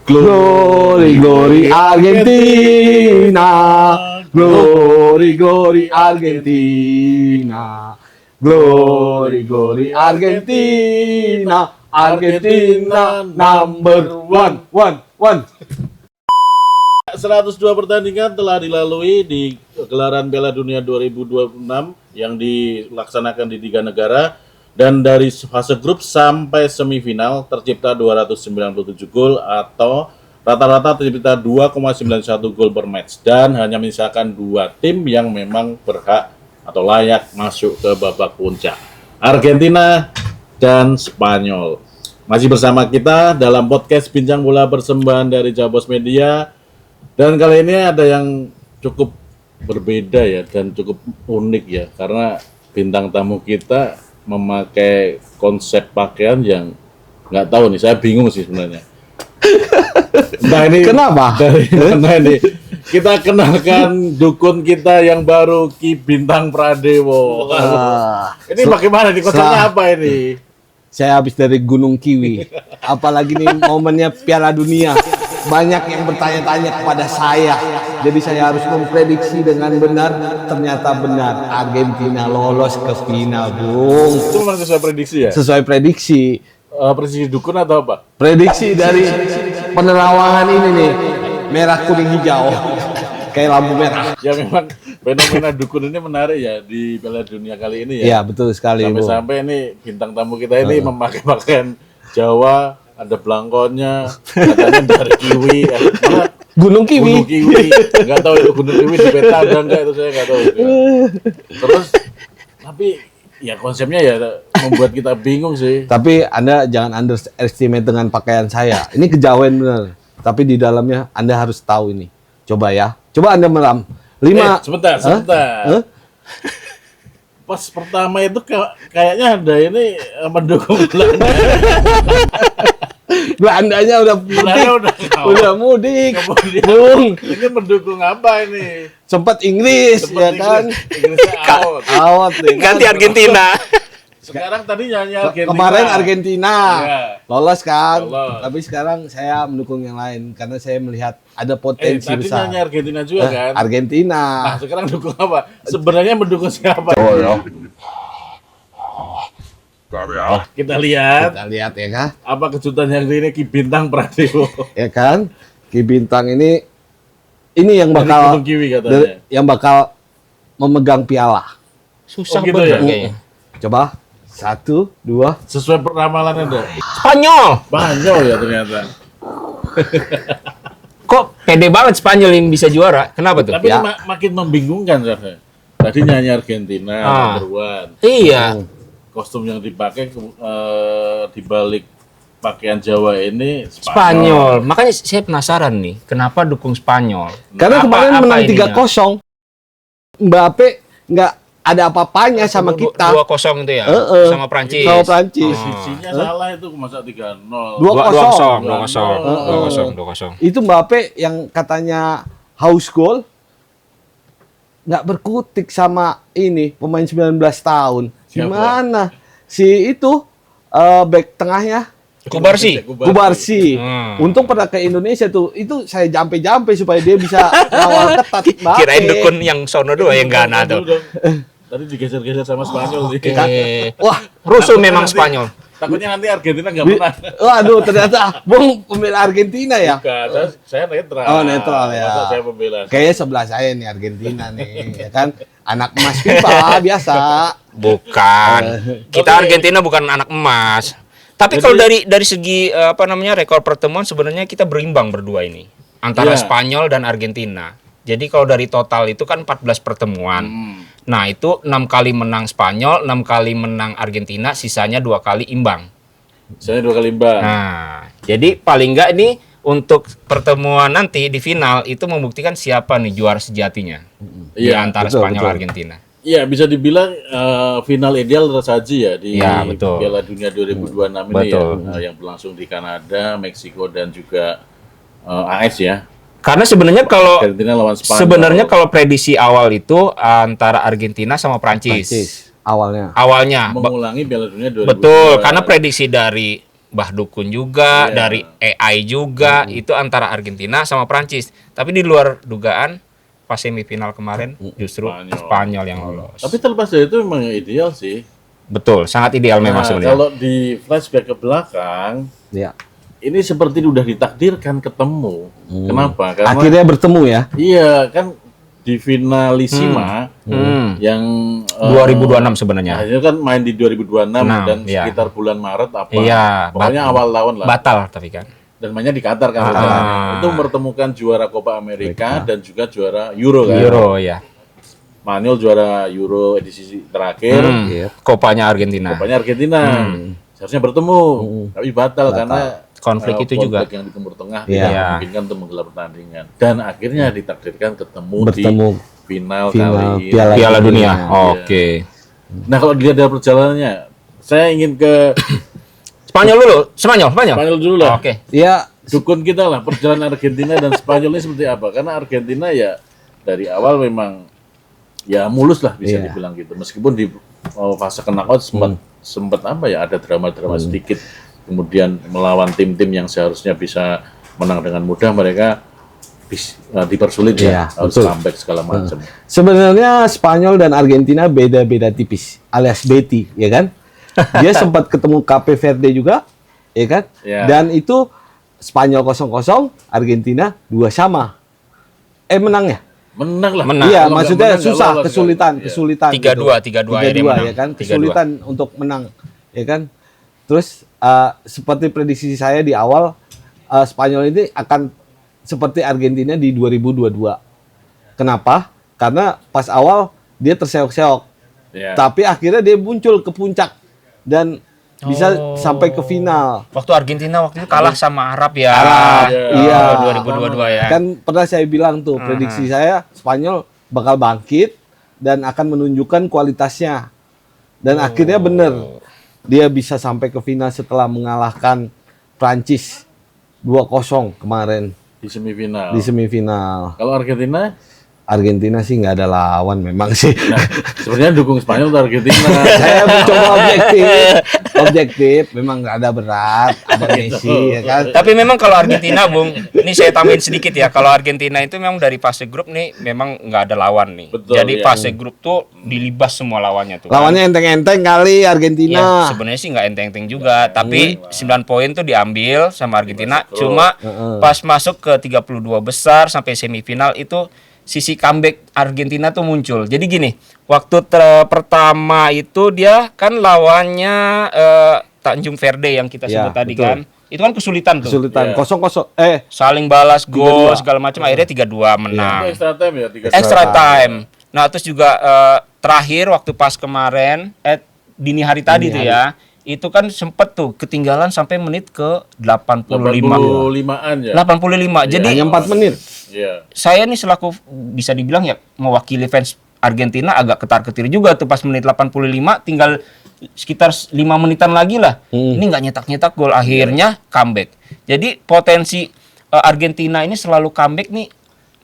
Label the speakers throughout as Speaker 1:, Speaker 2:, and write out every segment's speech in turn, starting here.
Speaker 1: Glory, glory Argentina. Glory, glory Argentina. Glory, glory Argentina. Argentina number one.
Speaker 2: 102 pertandingan telah dilalui di gelaran Piala Dunia 2026 yang dilaksanakan di 3 negara, dan dari fase grup sampai semifinal tercipta 297 gol atau rata-rata tercipta 2,91 gol per match, dan hanya menyisakan 2 tim yang memang berhak atau layak masuk ke babak puncak, Argentina dan Spanyol. Masih bersama kita dalam podcast Bincang Bola persembahan dari Jabos Media. Dan kali ini ada yang cukup berbeda ya, dan cukup unik ya, karena bintang tamu kita memakai konsep pakaian yang nggak tahu nih, saya bingung sih sebenarnya. Nah ini
Speaker 1: Kenapa?
Speaker 2: dari mana ini? Kita kenalkan dukun kita yang baru, Ki Bintang Pradewo. Ini bagaimana nih, konsepnya apa ini?
Speaker 1: Saya habis dari Gunung Kiwi. Apalagi nih momennya Piala Dunia. Banyak yang bertanya-tanya kepada saya. Jadi saya harus memprediksi dengan benar. Ternyata benar. Argentina lolos ke final, Bung.
Speaker 2: Itu memang sesuai prediksi ya?
Speaker 1: Sesuai prediksi.
Speaker 2: Prediksi dukun atau apa?
Speaker 1: Prediksi dari penerawangan ini nih. Merah, kuning, hijau. Kayak lampu merah.
Speaker 2: Ya memang fenomena dukun ini menarik ya di Piala Dunia kali ini ya.
Speaker 1: Iya, betul sekali, Bung.
Speaker 2: Sampai-sampai ini bintang tamu kita ini memakai pakaian Jawa, ada belangkonnya, katanya dari Kiwi,
Speaker 1: Gunung Kiwi.
Speaker 2: Gunung Kiwi, nggak tahu itu Gunung Kiwi di peta ada nggak, itu saya nggak tahu. Terus, tapi ya konsepnya ya membuat kita bingung sih.
Speaker 1: Tapi Anda jangan underestimate dengan pakaian saya. Ini kejawen benar. Tapi di dalamnya Anda harus tahu ini. Coba ya. Coba Anda meram. 5
Speaker 2: sebentar. Pas pertama itu kayaknya ada ini mendukung Belanda.
Speaker 1: Belandanya udah mudik. Udah mudik.
Speaker 2: Kemudian,
Speaker 1: Bung.
Speaker 2: ini mendukung apa ini?
Speaker 1: Sempat Inggris ya kan.
Speaker 2: Inggrisnya out.
Speaker 1: Out ya kan?
Speaker 3: Ganti Argentina.
Speaker 2: Sekarang tadi nyanyi Argentina.
Speaker 1: Kemarin Argentina
Speaker 2: Ya.
Speaker 1: lolos kan.
Speaker 2: Lolos.
Speaker 1: Tapi sekarang saya mendukung yang lain karena saya melihat ada potensi
Speaker 2: Tadi
Speaker 1: besar.
Speaker 2: nyanyi Argentina juga kan?
Speaker 1: Argentina.
Speaker 2: Nah, sekarang dukung apa? Sebenarnya mendukung siapa? Kita lihat
Speaker 1: Kita lihat ya kan.
Speaker 2: apa kejutan yang ini Ki Bintang Pradewo.
Speaker 1: Ya kan. Ki Bintang ini yang
Speaker 2: Dari
Speaker 1: bakal
Speaker 2: Gunung Kiwi katanya.
Speaker 1: yang bakal memegang piala.
Speaker 3: Susah
Speaker 2: Oh, gitu
Speaker 3: bener
Speaker 2: ya?
Speaker 3: kayaknya.
Speaker 1: Coba 1, 2.
Speaker 2: Sesuai ramalan Anda.
Speaker 3: Spanyol.
Speaker 2: Spanyol ya ternyata.
Speaker 3: Kok pede banget Spanyol yang bisa juara? Kenapa tuh?
Speaker 2: Tapi
Speaker 1: Ya.
Speaker 2: ini makin membingungkan rasanya. Tadi nyanyi Argentina number one.
Speaker 3: Iya.
Speaker 2: Kostum yang dipakai di balik pakaian Jawa ini
Speaker 3: Spanyol. Makanya saya penasaran nih, kenapa dukung Spanyol?
Speaker 1: Karena kemarin menang
Speaker 3: ininya?
Speaker 1: 3-0. Mbappe nggak ada apa-apanya sama kita.
Speaker 3: 2-0 itu ya? Sama Prancis.
Speaker 1: Sama Prancis.
Speaker 2: Posisinya salah itu masa 3-0.
Speaker 3: 2-0.
Speaker 1: Itu Mbappe yang katanya haus gol nggak berkutik sama ini pemain 19 tahun.
Speaker 2: Siapa?
Speaker 1: Gimana? Si itu back tengahnya Kubarsi. Untung pernah ke Indonesia tuh. Itu saya jampe-jampe supaya dia bisa ngawal ketat Mbappe.
Speaker 3: Kirain dukun yang sono dua yang Ghana tuh.
Speaker 2: Tadi digeser-geser sama Spanyol sih.
Speaker 1: Wah,
Speaker 3: Rusuh memang Spanyol.
Speaker 2: Takutnya nanti Argentina nggak menang.
Speaker 1: waduh ternyata Bung pembela Argentina ya.
Speaker 2: Bukan, saya netral.
Speaker 1: Oh, netral ya.
Speaker 2: Masa saya pembela.
Speaker 1: Kayaknya sebelah saya nih Argentina nih, ya kan? Anak emas FIFA biasa.
Speaker 3: Bukan. Kita Argentina bukan anak emas. Tapi kalau dari segi rekor pertemuan sebenarnya kita berimbang berdua ini antara
Speaker 2: Iya.
Speaker 3: Spanyol dan Argentina. Jadi kalau dari total itu kan 14 pertemuan. Nah, itu 6 kali menang Spanyol, 6 kali menang Argentina, sisanya 2 kali imbang.
Speaker 2: Saya 2 kali imbang.
Speaker 3: Nah, jadi paling enggak ini untuk pertemuan nanti di final itu membuktikan siapa nih juara sejatinya di
Speaker 2: Iya,
Speaker 3: antara
Speaker 1: betul,
Speaker 3: Spanyol
Speaker 1: betul.
Speaker 3: Argentina.
Speaker 2: Iya, bisa dibilang final ideal tersaji ya di
Speaker 3: Iya, betul.
Speaker 2: Piala Dunia 2026 ini
Speaker 3: Betul.
Speaker 2: ya, yang berlangsung di Kanada, Meksiko dan juga AS ya.
Speaker 3: Karena sebenarnya kalau
Speaker 2: Argentina lawan Spanyol.
Speaker 3: sebenarnya kalau prediksi awal itu antara Argentina sama Prancis.
Speaker 1: Awalnya.
Speaker 3: Awalnya
Speaker 2: mengulangi Piala Dunia 2022.
Speaker 3: betul, karena prediksi dari Mbah Dukun juga,
Speaker 2: Iya.
Speaker 3: dari AI juga, itu antara Argentina sama Prancis. Tapi di luar dugaan pas semifinal kemarin justru Spanyol yang lolos.
Speaker 2: Tapi terlepas dari itu memang ideal sih.
Speaker 3: Betul, sangat ideal memang
Speaker 2: Nah,
Speaker 3: sebenarnya.
Speaker 2: kalau di flashback ke belakang,
Speaker 1: Ya.
Speaker 2: ini seperti udah ditakdirkan ketemu. Kenapa? Karena
Speaker 1: Akhirnya bertemu ya.
Speaker 2: iya kan di finalisima yang
Speaker 3: 2026 sebenarnya.
Speaker 2: akhirnya kan main di 2026 dan
Speaker 3: iya.
Speaker 2: sekitar bulan Maret apa?
Speaker 3: Iya,
Speaker 2: Pokoknya awal tahun lah.
Speaker 3: Batal tapi kan.
Speaker 2: Dan mainnya di Qatar kan rencananya. Itu mempertemukan juara Copa America dan juga juara Euro kan.
Speaker 3: Euro ya.
Speaker 2: Spanyol juara Euro edisi terakhir.
Speaker 1: Iya.
Speaker 3: Kopanya Argentina.
Speaker 2: Kopanya Argentina. Seharusnya bertemu, tapi batal karena
Speaker 3: Konflik itu juga.
Speaker 2: yang di Timur Tengah
Speaker 1: Iya.
Speaker 2: tidak memungkinkan untuk menggelar pertandingan. Dan akhirnya ditakdirkan ketemu
Speaker 1: Bertemu.
Speaker 2: di final
Speaker 1: Final
Speaker 2: kali ini.
Speaker 1: Dunia.
Speaker 3: Piala Dunia.
Speaker 2: Iya.
Speaker 3: Oke.
Speaker 2: Nah, kalau dilihat dari perjalanannya, saya ingin ke
Speaker 3: Spanyol dulu. Spanyol.
Speaker 2: Spanyol dulu lah.
Speaker 3: Oke.
Speaker 1: Ya,
Speaker 2: Dukun kita lah, perjalanan Argentina dan Spanyol ini seperti apa? Karena Argentina ya dari awal memang ya mulus lah bisa
Speaker 1: Iya.
Speaker 2: dibilang gitu. Meskipun di fase knockout sempat apa ya, ada drama-drama sedikit. Kemudian melawan tim-tim yang seharusnya bisa menang dengan mudah, mereka dipersulit
Speaker 1: Iya,
Speaker 2: ya, harus
Speaker 1: betul.
Speaker 2: comeback segala macam.
Speaker 1: sebenarnya Spanyol dan Argentina beda-beda tipis, alias Betty, ya kan? Dia sempat ketemu Cape Verde juga, ya kan?
Speaker 2: Iya.
Speaker 1: Dan itu Spanyol 0-0, Argentina 2-2. Menang ya?
Speaker 2: Menang lah.
Speaker 3: Menang.
Speaker 1: Iya,
Speaker 2: Kalau nggak
Speaker 1: maksudnya
Speaker 2: menang, nggak
Speaker 1: susah,
Speaker 2: lolos
Speaker 1: kesulitan,
Speaker 2: kan. Iya.
Speaker 1: kesulitan.
Speaker 3: 3-2 akhirnya
Speaker 1: 3-2
Speaker 3: menang.
Speaker 1: ya kan?
Speaker 3: 3-2.
Speaker 1: Kesulitan untuk menang, ya kan? Terus seperti prediksi saya di awal, Spanyol ini akan seperti Argentina di 2022. Kenapa? Karena pas awal dia terseok-seok,
Speaker 2: Iya.
Speaker 1: tapi akhirnya dia muncul ke puncak dan bisa sampai ke final.
Speaker 3: Waktu Argentina waktu itu kalah sama Arab ya.
Speaker 1: Arab, iya.
Speaker 3: 2022 ya.
Speaker 1: Kan pernah saya bilang tuh, prediksi saya Spanyol bakal bangkit dan akan menunjukkan kualitasnya. Dan akhirnya bener, dia bisa sampai ke final setelah mengalahkan Prancis 2-0 kemarin
Speaker 2: Di semifinal.
Speaker 1: di semifinal.
Speaker 2: Kalau Argentina,
Speaker 1: Argentina sih nggak ada lawan memang sih.
Speaker 2: nah, sebenarnya dukung Spanyol atau Argentina.
Speaker 1: Saya mencoba objektif, memang nggak ada berat, ada Messi ya kan.
Speaker 3: Tapi memang kalau Argentina, Bung, ini saya tambahin sedikit ya. Kalau Argentina itu memang dari fase grup nih memang nggak ada lawan nih.
Speaker 2: Betul,
Speaker 3: Jadi
Speaker 2: iya.
Speaker 3: fase grup tuh dilibas semua lawannya tuh. kan.
Speaker 1: Lawannya enteng-enteng kali
Speaker 3: Ya,
Speaker 1: Argentina.
Speaker 3: sebenarnya sih nggak enteng-enteng juga, tapi 9 poin tuh diambil sama Argentina. Cuma pas masuk ke 32 besar sampai semifinal itu sisi comeback Argentina tuh muncul. Jadi gini, waktu pertama itu dia kan lawannya Tanjung Verde yang kita
Speaker 1: Ya,
Speaker 3: sebut tadi
Speaker 1: betul.
Speaker 3: kan. Itu kan kesulitan tuh.
Speaker 1: Kesulitan
Speaker 2: Iya.
Speaker 1: 0-0.
Speaker 3: Saling balas gol
Speaker 1: 3-2.
Speaker 3: segala macam, akhirnya 3-2
Speaker 2: Itu
Speaker 3: menang.
Speaker 2: extra time ya, 3
Speaker 3: Extra time. Nah, terus juga terakhir waktu pas kemarin dini hari tadi tuh ya, itu kan sempet tuh ketinggalan sampai menit ke 85.
Speaker 2: 85-an ya.
Speaker 3: 85. Jadi
Speaker 1: Hanya 4 menit.
Speaker 2: Iya.
Speaker 3: saya nih selaku bisa dibilang ya mewakili fans Argentina agak ketar-ketir juga tuh pas menit 85 tinggal sekitar 5 menitan lagi lah. Ini nggak nyetak-nyetak gol, akhirnya comeback. Jadi potensi Argentina ini selalu comeback nih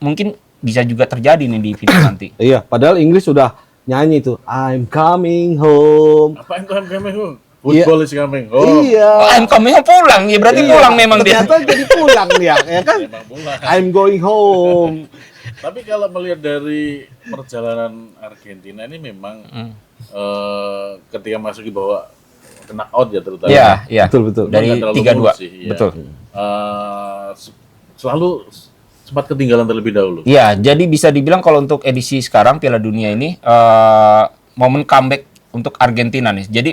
Speaker 3: mungkin bisa juga terjadi nih di final nanti.
Speaker 1: Iya, padahal Inggris sudah nyanyi tuh I'm coming home.
Speaker 2: Apaan tuh coming home? Football is coming home.
Speaker 3: Oh,
Speaker 1: Iya.
Speaker 3: I'm coming pulang ya berarti pulang memang dia.
Speaker 1: Ternyata jadi pulang dia, ya kan?
Speaker 2: Emang pulang.
Speaker 1: I'm going home.
Speaker 2: Tapi kalau melihat dari perjalanan Argentina ini memang ketika masuk di bawah kena out ya terutama.
Speaker 3: Iya, iya.
Speaker 1: Betul, betul.
Speaker 2: Memang
Speaker 3: Dari
Speaker 2: nggak terlalu
Speaker 3: 3-2.
Speaker 2: mulus sih, iya.
Speaker 3: Betul.
Speaker 2: Selalu sempat ketinggalan terlebih dahulu.
Speaker 3: Iya, jadi bisa dibilang kalau untuk edisi sekarang Piala Dunia ini momen comeback untuk Argentina nih. Jadi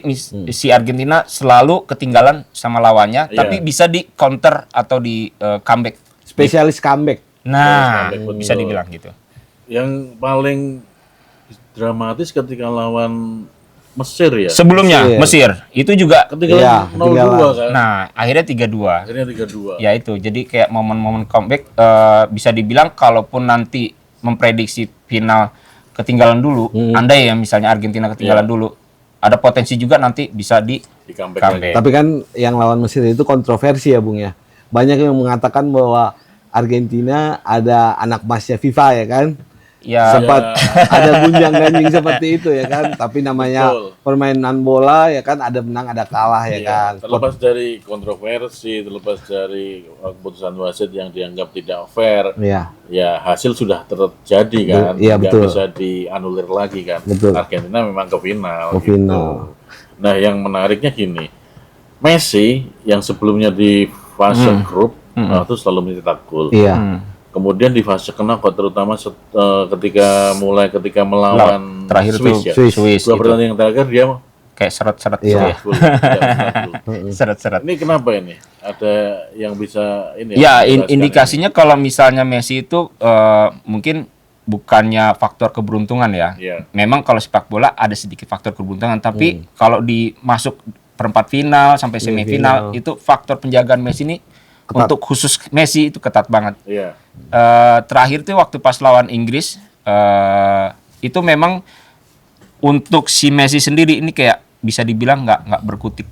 Speaker 3: si Argentina selalu ketinggalan sama lawannya,
Speaker 2: Iya.
Speaker 3: tapi bisa di counter atau di comeback.
Speaker 1: Spesialis comeback.
Speaker 3: Nah,
Speaker 2: comeback,
Speaker 3: bisa
Speaker 2: betul.
Speaker 3: dibilang gitu.
Speaker 2: Yang paling dramatis ketika lawan Mesir ya.
Speaker 3: Sebelumnya Mesir itu juga
Speaker 2: Ketinggalan
Speaker 1: Iya,
Speaker 2: 0-2 kan.
Speaker 3: nah, akhirnya 3-2.
Speaker 2: Akhirnya 3-2.
Speaker 3: Ya itu. Jadi kayak momen-momen comeback bisa dibilang kalaupun nanti memprediksi final ketinggalan dulu, andai ya misalnya Argentina ketinggalan dulu, ada potensi juga nanti bisa di
Speaker 2: Di comeback
Speaker 3: comeback.
Speaker 1: Tapi kan yang lawan Mesir itu kontroversi ya, Bung ya. Banyak yang mengatakan bahwa Argentina ada anak emasnya FIFA ya kan.
Speaker 3: Ya,
Speaker 1: sempat ada gunjang-ganjing seperti itu ya kan. Tapi namanya
Speaker 2: Betul.
Speaker 1: permainan bola ya kan, ada menang ada kalah ya
Speaker 2: Iya,
Speaker 1: kan.
Speaker 2: terlepas dari kontroversi, terlepas dari keputusan wasit yang dianggap tidak fair,
Speaker 1: Iya,
Speaker 2: ya hasil sudah terjadi kan,
Speaker 1: Iya,
Speaker 2: nggak
Speaker 1: betul.
Speaker 2: bisa dianulir lagi kan.
Speaker 1: Betul.
Speaker 2: Argentina memang ke final.
Speaker 1: Ke final.
Speaker 2: Nah, yang menariknya gini, Messi yang sebelumnya di fase grup itu selalu mencetak gol.
Speaker 1: iya.
Speaker 2: Kemudian di fase knockout terutama ketika melawan
Speaker 3: terakhir
Speaker 2: Swiss
Speaker 3: tuh
Speaker 2: ya.
Speaker 3: Swiss
Speaker 2: Dua
Speaker 3: itu.
Speaker 2: pertandingan terakhir dia
Speaker 3: Kayak seret-seret
Speaker 1: Iya.
Speaker 3: gitu ya.
Speaker 2: gol, tidak mencetak gol.
Speaker 3: Seret-seret.
Speaker 2: Ini kenapa ini? Ada yang bisa ini
Speaker 3: Ya,
Speaker 2: menjelaskan
Speaker 3: indikasinya kalau misalnya Messi itu mungkin bukannya faktor keberuntungan ya.
Speaker 2: Iya.
Speaker 3: Memang kalau sepak bola ada sedikit faktor keberuntungan, tapi kalau di masuk perempat final sampai semifinal itu faktor penjagaan Messi ini untuk khusus Messi itu ketat banget.
Speaker 2: ini? Iya.
Speaker 3: Terakhir tuh waktu pas lawan Inggris itu memang untuk si Messi sendiri ini kayak bisa dibilang nggak berkutik.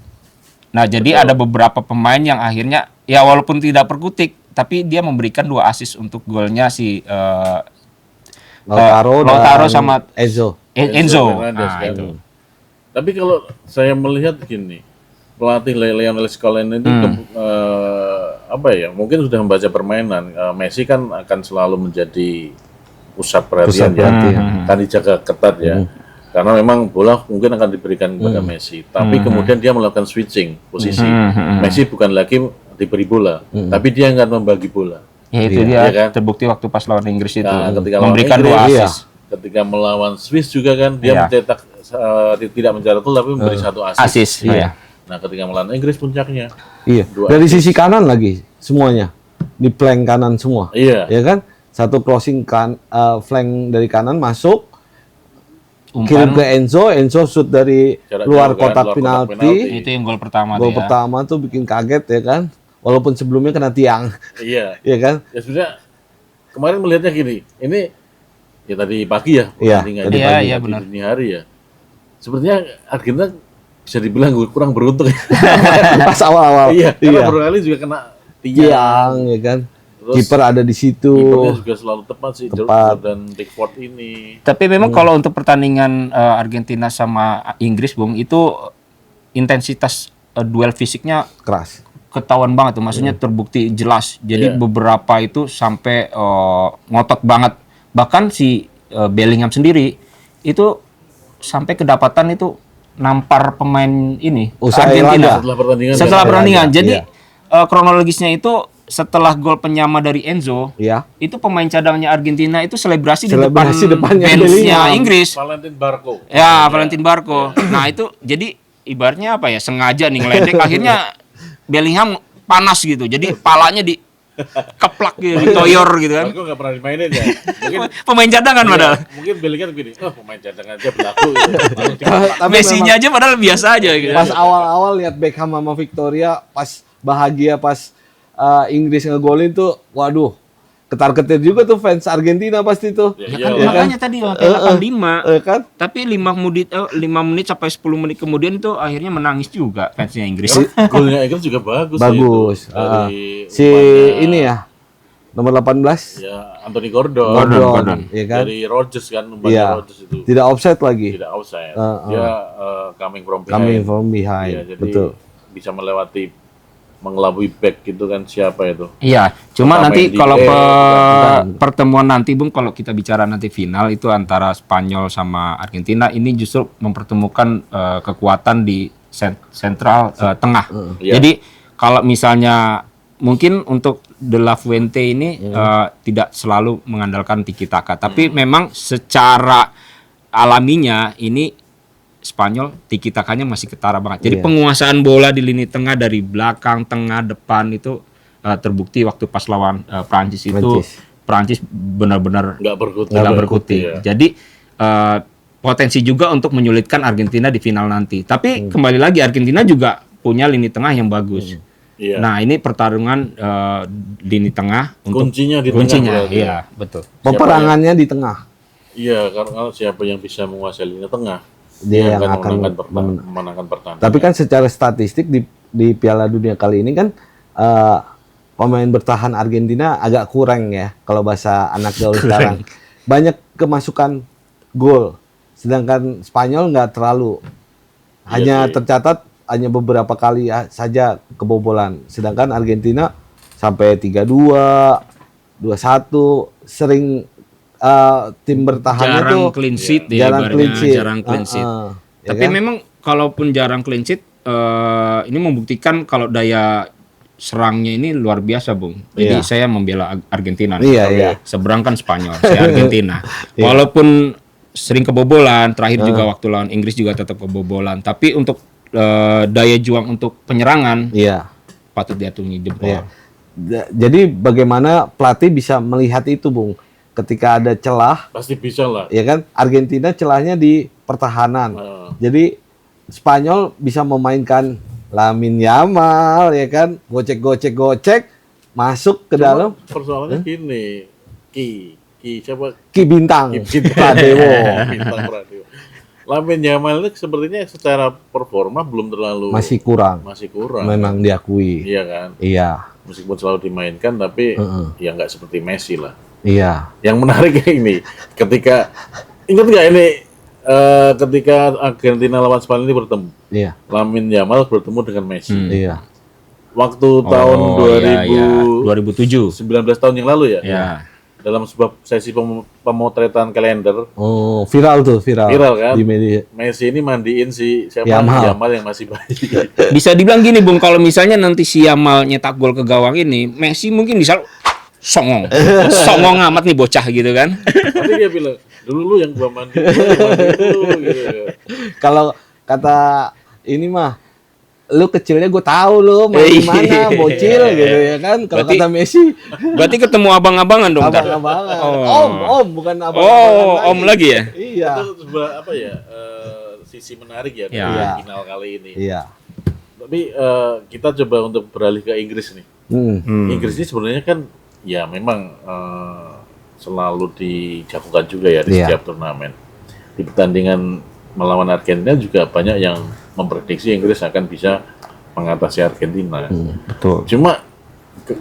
Speaker 3: Nah, jadi ada beberapa pemain yang akhirnya ya walaupun tidak berkutik, tapi dia memberikan 2 assist untuk golnya si Lautaro sama
Speaker 1: Enzo.
Speaker 3: Enzo.
Speaker 2: Fernandes,
Speaker 3: Nah,
Speaker 2: kan.
Speaker 3: itu.
Speaker 2: Tapi kalau saya melihat gini, pelatih Lionel Scaloni itu apa ya? Mungkin sudah membaca permainan. Messi kan akan selalu menjadi pusat perhatian ya, kan dijaga ketat ya. Karena memang bola mungkin akan diberikan kepada Messi. Tapi kemudian dia melakukan switching posisi. Messi bukan lagi diberi bola, tapi dia akan membagi bola.
Speaker 3: Ya itu
Speaker 2: Iya
Speaker 3: dia
Speaker 2: kan?
Speaker 3: terbukti waktu pas lawan Inggris itu
Speaker 2: Nah, ketika lawan
Speaker 3: memberikan
Speaker 2: Inggris,
Speaker 3: 2
Speaker 1: iya.
Speaker 3: assist.
Speaker 2: Ketika melawan Swiss juga kan dia
Speaker 3: Iya.
Speaker 2: mencetak tidak mencetak gol tapi memberi 1 assist.
Speaker 3: Assist. Iya.
Speaker 2: Nah, ketika melawan Inggris puncaknya.
Speaker 1: Iya.
Speaker 2: Dua
Speaker 1: Dari sisi kanan lagi semuanya. Di flank kanan semua.
Speaker 2: Iya.
Speaker 1: Ya kan? Satu crossing flank dari kanan masuk, kirim ke Enzo, Enzo shoot dari
Speaker 2: Jarak
Speaker 1: luar
Speaker 2: jauh kan,
Speaker 1: kotak
Speaker 2: luar kotak
Speaker 1: penalti.
Speaker 2: penalti.
Speaker 3: Itu yang gol pertama
Speaker 1: Gol
Speaker 3: tuh ya.
Speaker 1: pertama tuh bikin kaget ya kan? Walaupun sebelumnya kena tiang,
Speaker 2: Iya.
Speaker 1: ya kan?
Speaker 2: Ya sebenarnya kemarin melihatnya gini, ini ya tadi pagi ya
Speaker 1: Iya,
Speaker 2: pertandingannya,
Speaker 3: tadi pagi. Iya,
Speaker 2: di
Speaker 3: benar.
Speaker 2: dini hari ya. Sepertinya Argentina bisa dibilang kurang beruntung.
Speaker 1: Pas awal-awal.
Speaker 2: Iya, karena beberapa kali juga kena tiang.
Speaker 1: Tiang, ya kan?
Speaker 2: Terus
Speaker 1: Kiper ada di situ.
Speaker 2: Kipernya juga selalu tepat sih,
Speaker 1: Tepat.
Speaker 2: dan Pickford ini.
Speaker 3: Tapi memang kalau untuk pertandingan Argentina sama Inggris, Bung, itu intensitas duel fisiknya
Speaker 1: Keras.
Speaker 3: ketahuan banget tuh, maksudnya terbukti jelas. Jadi
Speaker 2: Iya.
Speaker 3: beberapa itu sampai ngotot banget. Bahkan si Bellingham sendiri itu sampai kedapatan itu nampar pemain ini
Speaker 1: Usai
Speaker 3: Argentina
Speaker 1: laga.
Speaker 2: Setelah pertandingan.
Speaker 3: setelah
Speaker 1: Usai
Speaker 3: pertandingan.
Speaker 1: laga,
Speaker 3: Jadi
Speaker 1: iya.
Speaker 3: kronologisnya itu setelah gol penyama dari Enzo,
Speaker 1: Ya.
Speaker 3: itu pemain cadangannya Argentina itu selebrasi
Speaker 1: Selebrasi
Speaker 3: di depan
Speaker 1: depannya
Speaker 3: benchnya
Speaker 1: Bellingham.
Speaker 3: Inggris.
Speaker 2: Valentin Barco.
Speaker 3: Ya, Valentin Barco. Nah, itu jadi ibaratnya apa ya? Sengaja nih ngeledek, akhirnya Bellingham panas gitu. Jadi palanya di keplak gitu, ditoyor gitu kan.
Speaker 2: Barco nggak pernah dimainin ya. Mungkin
Speaker 3: Pemain cadangan padahal.
Speaker 2: mungkin Bellingham begini, oh pemain cadangan aja berlaku gitu.
Speaker 1: Tapi
Speaker 3: Messi-nya aja padahal biasa aja gitu.
Speaker 1: pas awal-awal lihat Beckham sama Victoria pas bahagia pas Inggris ngegolin tuh, waduh, ketar-ketir juga tuh fans Argentina pasti tuh.
Speaker 2: Ya,
Speaker 3: Ya
Speaker 2: iya
Speaker 3: kan,
Speaker 2: lah.
Speaker 3: makanya tadi sampai 85.
Speaker 1: Kan?
Speaker 3: Tapi 5 menit sampai 10 menit kemudian itu akhirnya menangis juga fansnya Inggris.
Speaker 2: Golnya Inggris juga bagus.
Speaker 1: Bagus.
Speaker 2: Itu. Dari
Speaker 1: Si
Speaker 2: umpannya,
Speaker 1: ini ya, nomor 18.
Speaker 2: Ya Anthony Gordon.
Speaker 3: Gordon.
Speaker 1: Ya kan?
Speaker 2: Dari Rodgers kan, umpannya
Speaker 1: Iya.
Speaker 2: Rodgers itu.
Speaker 1: Tidak offside lagi.
Speaker 2: Tidak offside.
Speaker 1: Uh,
Speaker 2: Dia coming from behind.
Speaker 1: Coming from behind.
Speaker 2: Iya, jadi
Speaker 1: Betul.
Speaker 2: bisa melewati mengelabui back gitu kan, siapa itu?
Speaker 3: Iya, cuma
Speaker 2: Pertama
Speaker 3: nanti
Speaker 2: yang di-
Speaker 3: kalau
Speaker 1: bukan.
Speaker 3: pertemuan nanti Bung, kalau kita bicara nanti final itu antara Spanyol sama Argentina, ini justru mempertemukan kekuatan di sentral tengah.
Speaker 2: Iya.
Speaker 3: Jadi kalau misalnya mungkin untuk De La Fuente ini tidak selalu mengandalkan tiki taka, tapi memang secara alaminya ini Spanyol tiki takanya masih ketara banget. Jadi
Speaker 1: Iya.
Speaker 3: penguasaan bola di lini tengah dari belakang, tengah, depan itu terbukti waktu pas lawan Prancis itu. Prancis benar-benar
Speaker 2: Nggak berkutik.
Speaker 3: nggak berkutik.
Speaker 2: Iya.
Speaker 3: Jadi potensi juga untuk menyulitkan Argentina di final nanti. Tapi kembali lagi Argentina juga punya lini tengah yang bagus.
Speaker 2: Iya.
Speaker 3: Nah, ini pertarungan lini tengah untuk
Speaker 2: Kuncinya di
Speaker 3: kuncinya.
Speaker 2: tengah berarti.
Speaker 3: Iya, betul.
Speaker 1: Peperangannya di tengah.
Speaker 2: Iya, karena siapa yang bisa menguasai lini tengah,
Speaker 1: Dia yang akan
Speaker 2: memenangkan pertandingan.
Speaker 1: Tapi kan secara statistik di Piala Dunia kali ini kan pemain bertahan Argentina agak kurang ya kalau bahasa anak gaul sekarang. Banyak kemasukan gol. Sedangkan Spanyol nggak terlalu. Hanya
Speaker 2: sih.
Speaker 1: tercatat hanya beberapa kali saja kebobolan. Sedangkan Argentina sampai 3-2, 2-1 sering tim bertahannya
Speaker 3: Jarang
Speaker 1: tuh
Speaker 3: clean sheet ya,
Speaker 1: jarang
Speaker 3: ibaratnya,
Speaker 1: clean sheet.
Speaker 3: jarang clean sheet.
Speaker 1: Ya
Speaker 3: Tapi
Speaker 1: kan?
Speaker 3: memang kalaupun jarang clean sheet, ini membuktikan kalau daya serangnya ini luar biasa, Bung. Jadi
Speaker 1: Iya.
Speaker 3: saya membela Argentina. nih.
Speaker 1: Iya, iya.
Speaker 3: Seberang kan Spanyol, saya Argentina.
Speaker 1: Iya.
Speaker 3: Walaupun sering kebobolan, terakhir juga waktu lawan Inggris juga tetap kebobolan. Tapi untuk daya juang untuk penyerangan
Speaker 1: Iya.
Speaker 3: patut diacungi jempol.
Speaker 1: Iya. Jadi bagaimana pelatih bisa melihat itu, Bung? Ketika ada celah,
Speaker 2: Pasti bisa lah.
Speaker 1: ya kan? Argentina celahnya di pertahanan. Jadi Spanyol bisa memainkan Lamine Yamal, ya kan? Gocek masuk ke dalam
Speaker 2: Persoalannya gini, Ki siapa?
Speaker 1: Ki Bintang,
Speaker 2: Ki Bintang.
Speaker 1: Pradewo.
Speaker 2: Bintang Pradewo. Lamine Yamal ini sepertinya secara performa belum terlalu
Speaker 1: Masih kurang. Memang diakui.
Speaker 2: Iya kan?
Speaker 1: Iya.
Speaker 2: Meskipun selalu dimainkan tapi ya nggak seperti Messi lah.
Speaker 1: Iya.
Speaker 2: Yang menarik ini ketika ingat nggak ini ketika Argentina lawan Spanyol ini bertemu,
Speaker 1: Iya.
Speaker 2: Lamine Yamal bertemu dengan Messi.
Speaker 1: Iya.
Speaker 2: Waktu tahun
Speaker 3: iya, iya. 2007.
Speaker 2: 19 tahun yang lalu ya.
Speaker 3: Ya.
Speaker 2: Dalam sebuah sesi pemotretan kalender,
Speaker 1: Oh, viral
Speaker 2: kan?
Speaker 1: di media.
Speaker 2: Messi ini mandiin si siapa
Speaker 1: Yamal
Speaker 2: yang masih bayi.
Speaker 3: Bisa dibilang gini, Bung, kalau misalnya nanti si Yamal nyetak gol ke gawang ini, Messi mungkin bisa songong. Songong amat nih bocah gitu kan.
Speaker 2: Tapi dia bilang, dulu lu yang gua mandi dulu gitu.
Speaker 1: Kalau kata ini mah, lu kecilnya gue tahu lu main di mana, bocil gitu ya kan. Kalau
Speaker 3: Berarti-
Speaker 1: kata Messi,
Speaker 3: Berarti ketemu abang-abangan dong, ntar.
Speaker 1: abang-abangan.
Speaker 3: Oh.
Speaker 1: Om, bukan
Speaker 3: Oh,
Speaker 1: abang-abangan
Speaker 3: om lagi ya?
Speaker 1: Iya.
Speaker 2: Itu sebuah apa ya? Sisi menarik ya
Speaker 3: Ya.
Speaker 2: dari final kali ini.
Speaker 1: Iya.
Speaker 2: Tapi kita coba untuk beralih ke Inggris nih. Inggris ini sebenarnya kan ya memang selalu dijagokan juga ya di
Speaker 1: Iya.
Speaker 2: setiap turnamen. Di pertandingan melawan Argentina juga banyak yang memprediksi Inggris akan bisa mengatasi Argentina.
Speaker 3: Betul.
Speaker 2: Cuma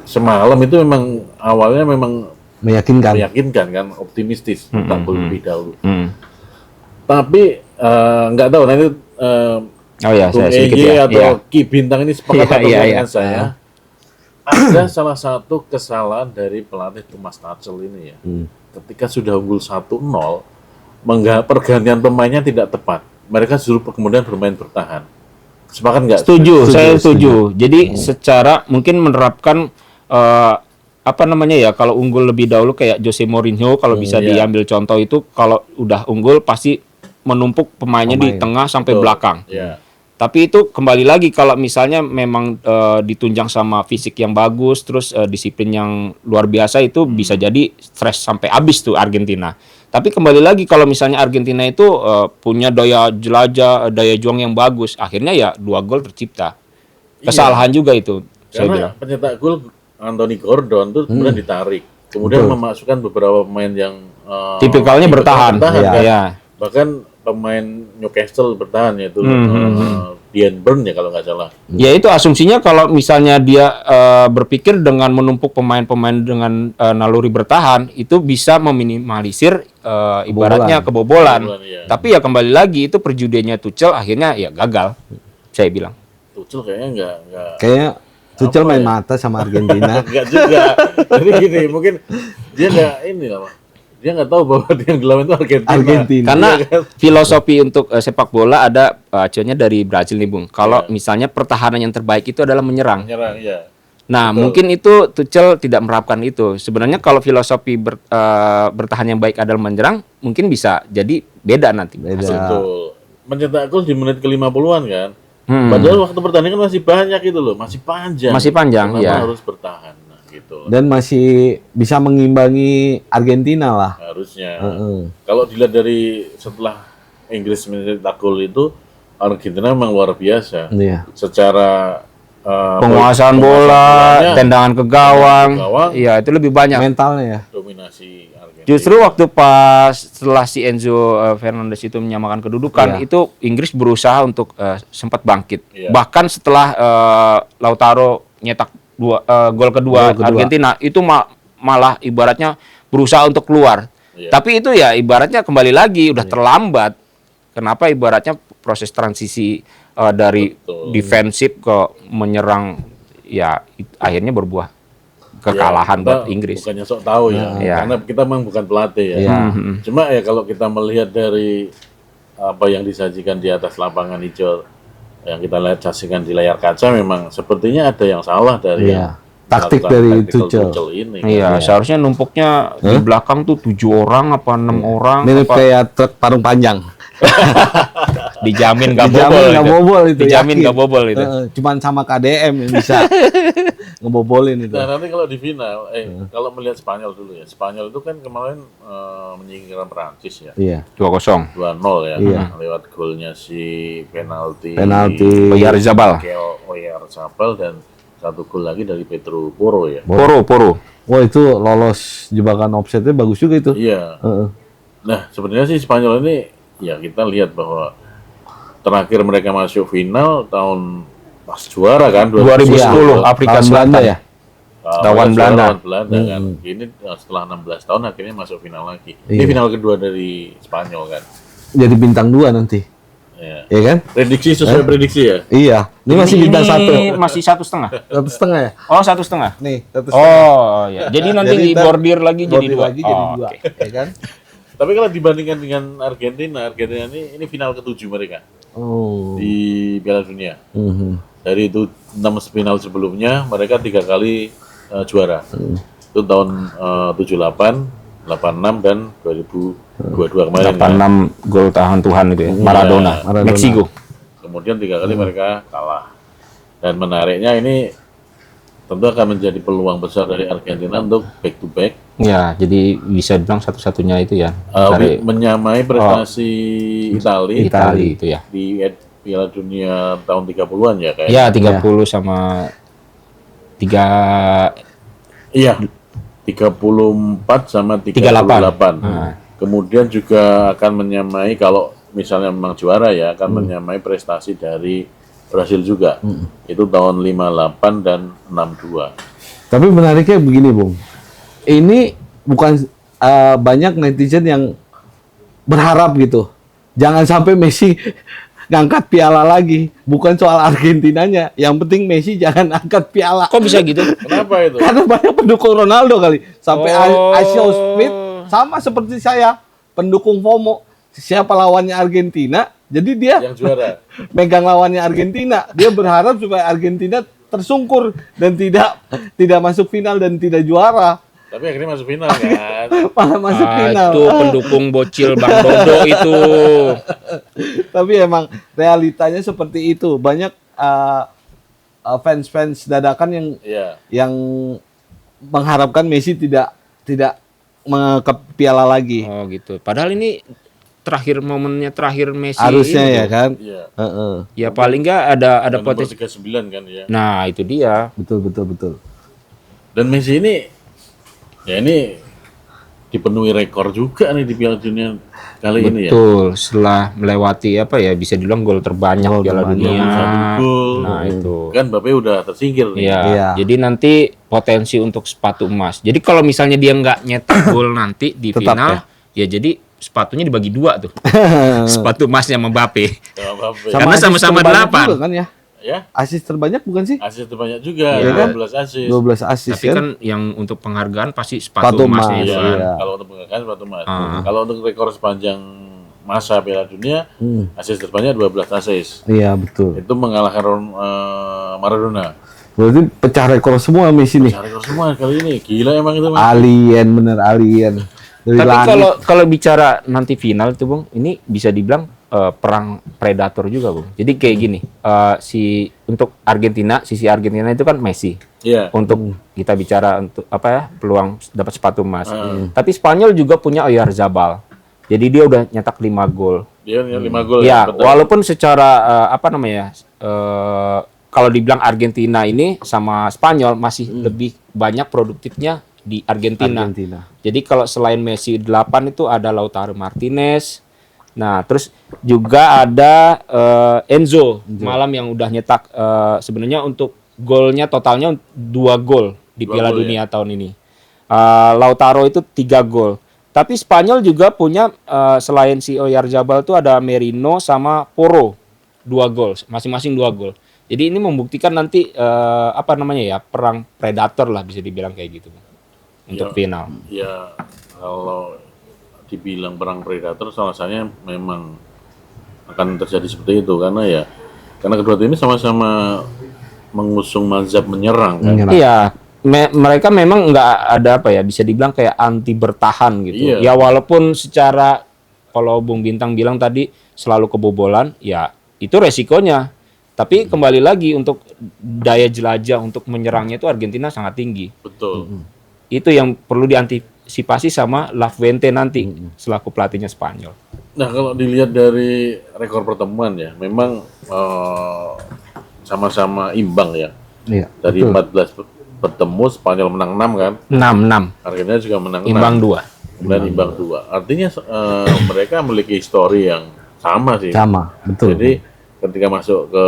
Speaker 2: semalam itu memang awalnya memang
Speaker 1: Meyakinkan.
Speaker 2: meyakinkan kan, optimistis tentang gol lebih dahulu. Tapi nggak tahu nanti
Speaker 3: Oh ya,
Speaker 2: Bung
Speaker 3: saya sedikit
Speaker 2: EY
Speaker 3: ya.
Speaker 2: atau Ki Bintang ini sepakat atau
Speaker 3: Iya,
Speaker 2: enggak
Speaker 3: iya.
Speaker 2: dengan saya. Ada salah satu kesalahan dari pelatih Thomas Tuchel ini ya. Ketika sudah unggul 1-0, pergantian pemainnya tidak tepat. Mereka justru kemudian bermain bertahan. Sepakat nggak?
Speaker 3: Saya setuju. Jadi secara mungkin menerapkan apa namanya ya, kalau unggul lebih dahulu kayak Jose Mourinho kalau bisa
Speaker 2: iya.
Speaker 3: diambil contoh itu, kalau udah unggul pasti menumpuk pemainnya di tengah sampai
Speaker 2: Betul.
Speaker 3: belakang.
Speaker 2: Ya.
Speaker 3: Tapi itu kembali lagi kalau misalnya memang ditunjang sama fisik yang bagus, terus disiplin yang luar biasa, itu bisa jadi stres sampai habis tuh Argentina. Tapi kembali lagi kalau misalnya Argentina itu punya daya jelajah, daya juang yang bagus, akhirnya ya 2 gol tercipta. Kesalahan juga itu, saya bilang.
Speaker 2: Karena pencetak gol Anthony Gordon tuh kemudian ditarik. Kemudian memasukkan beberapa pemain yang
Speaker 3: Tipikalnya bertahan.
Speaker 2: kan?
Speaker 3: Ya.
Speaker 2: Bahkan pemain Newcastle bertahan yaitu Dean Burn ya kalau nggak salah.
Speaker 3: Ya itu asumsinya kalau misalnya dia berpikir dengan menumpuk pemain-pemain dengan naluri bertahan, itu bisa meminimalisir ibaratnya kebobolan.
Speaker 2: Kebobolan, iya.
Speaker 3: Tapi ya kembali lagi itu perjudiannya Tuchel, akhirnya ya gagal, saya bilang.
Speaker 2: Tuchel kayaknya nggak
Speaker 1: Kayaknya Tuchel main
Speaker 2: ya?
Speaker 1: mata sama Argentina.
Speaker 2: nggak juga. Jadi gini, mungkin dia nggak ini lah. Dia nggak tahu bahwa yang dilawan itu Argentina.
Speaker 3: Karena
Speaker 2: Iya kan?
Speaker 3: filosofi untuk sepak bola ada acuannya dari Brazil nih, Bung. Kalau misalnya pertahanan yang terbaik itu adalah menyerang.
Speaker 2: Menyerang ya.
Speaker 3: Nah, mungkin itu Tuchel tidak menerapkan itu. Sebenarnya kalau filosofi bertahan yang baik adalah menyerang, mungkin bisa jadi beda nanti.
Speaker 2: Betul. Mencetak gol di menit ke-50-an kan. Padahal waktu pertandingan masih banyak itu loh, masih panjang.
Speaker 3: Masih panjang,
Speaker 2: Kenapa
Speaker 3: ya.
Speaker 2: harus bertahan? Nah, gitu.
Speaker 1: Dan masih bisa mengimbangi Argentina lah.
Speaker 2: Harusnya. Kalau dilihat dari setelah Inggris mencetak gol itu, Argentina memang luar biasa.
Speaker 1: Iya.
Speaker 2: Secara
Speaker 3: Penguasaan bola,
Speaker 2: bolanya,
Speaker 3: tendangan ke gawang,
Speaker 2: gawang.
Speaker 3: iya itu lebih banyak.
Speaker 1: Mentalnya ya.
Speaker 2: dominasi Argentina.
Speaker 3: Justru waktu pas setelah si Enzo Fernandez itu menyamakan kedudukan, itu Inggris berusaha untuk sempat bangkit.
Speaker 2: Iya.
Speaker 3: Bahkan setelah Lautaro nyetak gol kedua
Speaker 1: Gol kedua.
Speaker 3: Argentina, itu malah ibaratnya berusaha untuk keluar.
Speaker 2: Iya.
Speaker 3: Tapi itu ya ibaratnya kembali lagi udah terlambat. Kenapa ibaratnya proses transisi dari
Speaker 2: Betul.
Speaker 3: defensif ke menyerang ya akhirnya berbuah kekalahan
Speaker 2: Ya,
Speaker 3: buat
Speaker 2: kita
Speaker 3: Inggris.
Speaker 2: Bukannya sok tahu ya,
Speaker 3: Iya.
Speaker 2: karena kita memang bukan pelatih ya.
Speaker 1: Iya.
Speaker 2: Cuma ya kalau kita melihat dari apa yang disajikan di atas lapangan hijau, yang kita lihat saksikan di layar kaca, memang sepertinya ada yang salah dari
Speaker 1: Iya.
Speaker 2: yang
Speaker 1: Taktik
Speaker 2: melakukan
Speaker 1: dari
Speaker 2: tactical
Speaker 1: Tuchel.
Speaker 2: ini.
Speaker 3: Iya, seharusnya numpuknya di belakang tuh 7 orang apa 6 orang
Speaker 1: Mirip
Speaker 3: apa
Speaker 1: kayak truk parung panjang.
Speaker 3: dijamin nggak
Speaker 1: Dijamin
Speaker 3: bobol
Speaker 1: nggak
Speaker 3: itu.
Speaker 1: bobol itu,
Speaker 3: Dijamin
Speaker 1: yakin.
Speaker 3: nggak bobol itu.
Speaker 1: Cuman sama KDM yang bisa ngebobolin itu.
Speaker 2: Nah, nanti kalau di final, kalau melihat Spanyol dulu ya, Spanyol itu kan kemarin menyingkirkan Prancis ya,
Speaker 1: Iya.
Speaker 3: 2-0.
Speaker 2: 2-0 ya,
Speaker 1: Iya.
Speaker 2: lewat golnya si penalti
Speaker 3: Oyarzabal.
Speaker 2: Oyarzabal dan satu gol lagi dari Pedro Porro ya.
Speaker 3: Poro.
Speaker 1: Wah, itu lolos jebakan offsetnya bagus juga itu.
Speaker 2: Iya.
Speaker 1: Heeh.
Speaker 2: Nah, sebenarnya sih Spanyol ini ya kita lihat bahwa terakhir mereka masuk final tahun pas juara kan
Speaker 3: 2010
Speaker 1: Iya.
Speaker 3: Afrika
Speaker 1: Lawan
Speaker 3: Selatan.
Speaker 1: Belanda ya?
Speaker 3: Lawan Belanda.
Speaker 2: Lawan Belanda kan. Ini setelah 16 tahun akhirnya masuk final lagi. Ini
Speaker 1: Iya.
Speaker 2: final kedua dari Spanyol kan.
Speaker 1: Jadi bintang 2 nanti.
Speaker 2: Ya.
Speaker 1: Ya kan?
Speaker 2: Prediksi sesuai prediksi ya.
Speaker 1: Iya. Ini masih bintang 1.
Speaker 3: Masih 1,5.
Speaker 1: 1,5 ya?
Speaker 3: Oh, 1,5.
Speaker 1: Nih, 1,5.
Speaker 3: Oh, ya. Jadi nanti
Speaker 1: Jadi
Speaker 3: di
Speaker 1: ntar
Speaker 3: bordir lagi jadi
Speaker 1: Bordir
Speaker 3: 2.
Speaker 1: lagi jadi 2. Ya kan?
Speaker 2: Tapi kalau dibandingkan dengan Argentina ini final ke-7 mereka
Speaker 1: Oh.
Speaker 2: di Piala Dunia.
Speaker 1: Mhm.
Speaker 2: Dari itu 6 final sebelumnya mereka 3 kali juara. Itu tahun 78, 86 dan 2022 kemarin. kan.
Speaker 3: 86 gol tahan Tuhan itu ya. Maradona.
Speaker 1: Maradona.
Speaker 3: Meksiko.
Speaker 2: Kemudian 3 kali mereka kalah. Dan menariknya ini tentu akan menjadi peluang besar dari Argentina untuk back to back.
Speaker 3: Ya, jadi bisa dibilang satu-satunya itu ya. Dari
Speaker 2: Menyamai prestasi
Speaker 3: Itali itu ya.
Speaker 2: di Piala Dunia tahun 30-an ya kayak.
Speaker 3: Ya, 30 sama 3
Speaker 2: Iya. 34 sama 38. Kemudian juga akan menyamai kalau misalnya memang juara ya akan menyamai prestasi dari Brasil juga. Itu tahun 58 dan 62.
Speaker 1: Tapi menariknya begini, Bung. Ini bukan banyak netizen yang berharap gitu. Jangan sampai Messi ngangkat piala lagi. Bukan soal Argentinanya. Yang penting Messi jangan angkat piala.
Speaker 3: Kok bisa gitu?
Speaker 2: Kenapa itu?
Speaker 1: Karena banyak pendukung Ronaldo kali. Sampai
Speaker 3: Oh.
Speaker 1: Asia Smith sama seperti saya, pendukung FOMO. Siapa lawannya Argentina, jadi dia
Speaker 2: Yang juara.
Speaker 1: megang lawannya Argentina. Dia berharap supaya Argentina tersungkur dan tidak masuk final dan tidak juara.
Speaker 2: Tapi akhirnya masuk final kan.
Speaker 1: Malah masuk final.
Speaker 3: Itu pendukung bocil Bang Dodo itu.
Speaker 1: Tapi emang realitanya seperti itu. Banyak fans-fans dadakan
Speaker 2: Iya.
Speaker 1: yang mengharapkan Messi tidak ke piala lagi.
Speaker 3: Oh gitu. Padahal ini momennya terakhir Messi.
Speaker 1: Harusnya
Speaker 3: ini.
Speaker 1: ya kan?
Speaker 2: Iya.
Speaker 1: Heeh.
Speaker 3: Ya paling nggak ada
Speaker 2: Dan nomor
Speaker 3: potensi.
Speaker 2: 39 kan ya.
Speaker 3: Nah, itu dia.
Speaker 1: Betul.
Speaker 2: Dan Messi ini ya ini dipenuhi rekor juga nih di Piala Dunia kali ini ya.
Speaker 3: Betul, setelah melewati apa ya bisa dibilang gol terbanyak
Speaker 1: Gol
Speaker 3: Piala
Speaker 1: terbanyak.
Speaker 3: Dunia.
Speaker 2: 21 gol.
Speaker 3: Nah, itu.
Speaker 2: Kan Mbappe udah tersingkir nih.
Speaker 3: Iya.
Speaker 1: Iya.
Speaker 3: Jadi nanti potensi untuk sepatu emas. Jadi kalau misalnya dia nggak nyetak gol nanti di
Speaker 1: Tetap
Speaker 3: final, ya jadi sepatunya dibagi 2 tuh. Sepatu emasnya sama Mbappe.
Speaker 2: Sama Mbappe.
Speaker 3: Karena
Speaker 1: asis
Speaker 3: sama-sama
Speaker 1: terbanyak
Speaker 3: 8.
Speaker 1: juga kan ya?
Speaker 2: Ya,
Speaker 1: Asis terbanyak bukan sih?
Speaker 2: asis terbanyak juga,
Speaker 1: Iya kan?
Speaker 2: 12 asis.
Speaker 1: 12 asis
Speaker 3: Tapi kan yang untuk penghargaan pasti
Speaker 1: Sepatu
Speaker 3: sepatu emasnya
Speaker 1: emas,
Speaker 3: itu
Speaker 2: Iya,
Speaker 3: kan.
Speaker 1: iya.
Speaker 2: kalau untuk penghargaan sepatu emas. Kalau untuk rekor sepanjang masa Piala Dunia, asis terbanyak 12 asis.
Speaker 1: Iya, betul.
Speaker 2: Itu mengalahkan Maradona.
Speaker 1: Berarti pecah rekor semua Messi nih.
Speaker 2: Cari rekor semua kali ini. Gila emang itu, Mas.
Speaker 1: Alien, bener alien. Dari
Speaker 3: Tapi
Speaker 1: langit.
Speaker 3: kalau bicara nanti final itu Bung, ini bisa dibilang perang predator juga Bung. Jadi kayak gini, untuk Argentina, sisi Argentina itu kan Messi.
Speaker 2: Iya.
Speaker 3: Untuk kita bicara untuk apa ya peluang dapat sepatu emas. Tapi Spanyol juga punya Oyarzabal. Jadi dia udah nyetak 5 gol.
Speaker 2: Dia 5 gol
Speaker 3: Ya,
Speaker 2: betul.
Speaker 3: walaupun secara apa namanya? Kalau dibilang Argentina ini sama Spanyol masih lebih banyak produktifnya di Argentina.
Speaker 1: Argentina.
Speaker 3: Jadi kalau selain Messi 8 itu ada Lautaro Martinez. Nah, terus juga ada Enzo Malam yang udah nyetak sebenarnya untuk golnya totalnya 2 gol di
Speaker 2: 2
Speaker 3: Piala
Speaker 2: gol,
Speaker 3: Dunia tahun ini. Lautaro itu 3 gol. Tapi Spanyol juga punya selain si Oyarzabal tuh ada Merino sama Porro, 2 gol, masing-masing 2 gol. Jadi ini membuktikan nanti apa namanya ya, perang predator lah bisa dibilang kayak gitu untuk final.
Speaker 2: Ya kalau dibilang perang predator, alasannya memang akan terjadi seperti itu karena kedua tim ini sama-sama mengusung mazhab menyerang kan.
Speaker 3: Iya, mereka memang nggak ada apa ya, bisa dibilang kayak anti bertahan gitu.
Speaker 2: Iya.
Speaker 3: Ya walaupun secara kalau Bung Bintang bilang tadi selalu kebobolan, ya itu resikonya. Tapi kembali lagi untuk daya jelajah untuk menyerangnya itu Argentina sangat tinggi.
Speaker 2: Betul.
Speaker 3: Itu yang perlu diantisipasi sama La Fuente nanti selaku pelatihnya Spanyol.
Speaker 2: Nah kalau dilihat dari rekor pertemuan ya, memang sama-sama imbang ya.
Speaker 1: Iya,
Speaker 2: Dari
Speaker 1: betul.
Speaker 2: 14 bertemu Spanyol menang 6 kan,
Speaker 3: 6-6,
Speaker 2: Argentina juga menang 6.
Speaker 3: imbang 2.
Speaker 2: Kemudian imbang 2. Artinya mereka memiliki histori yang sama sih.
Speaker 1: Sama, betul.
Speaker 2: Jadi ketika masuk ke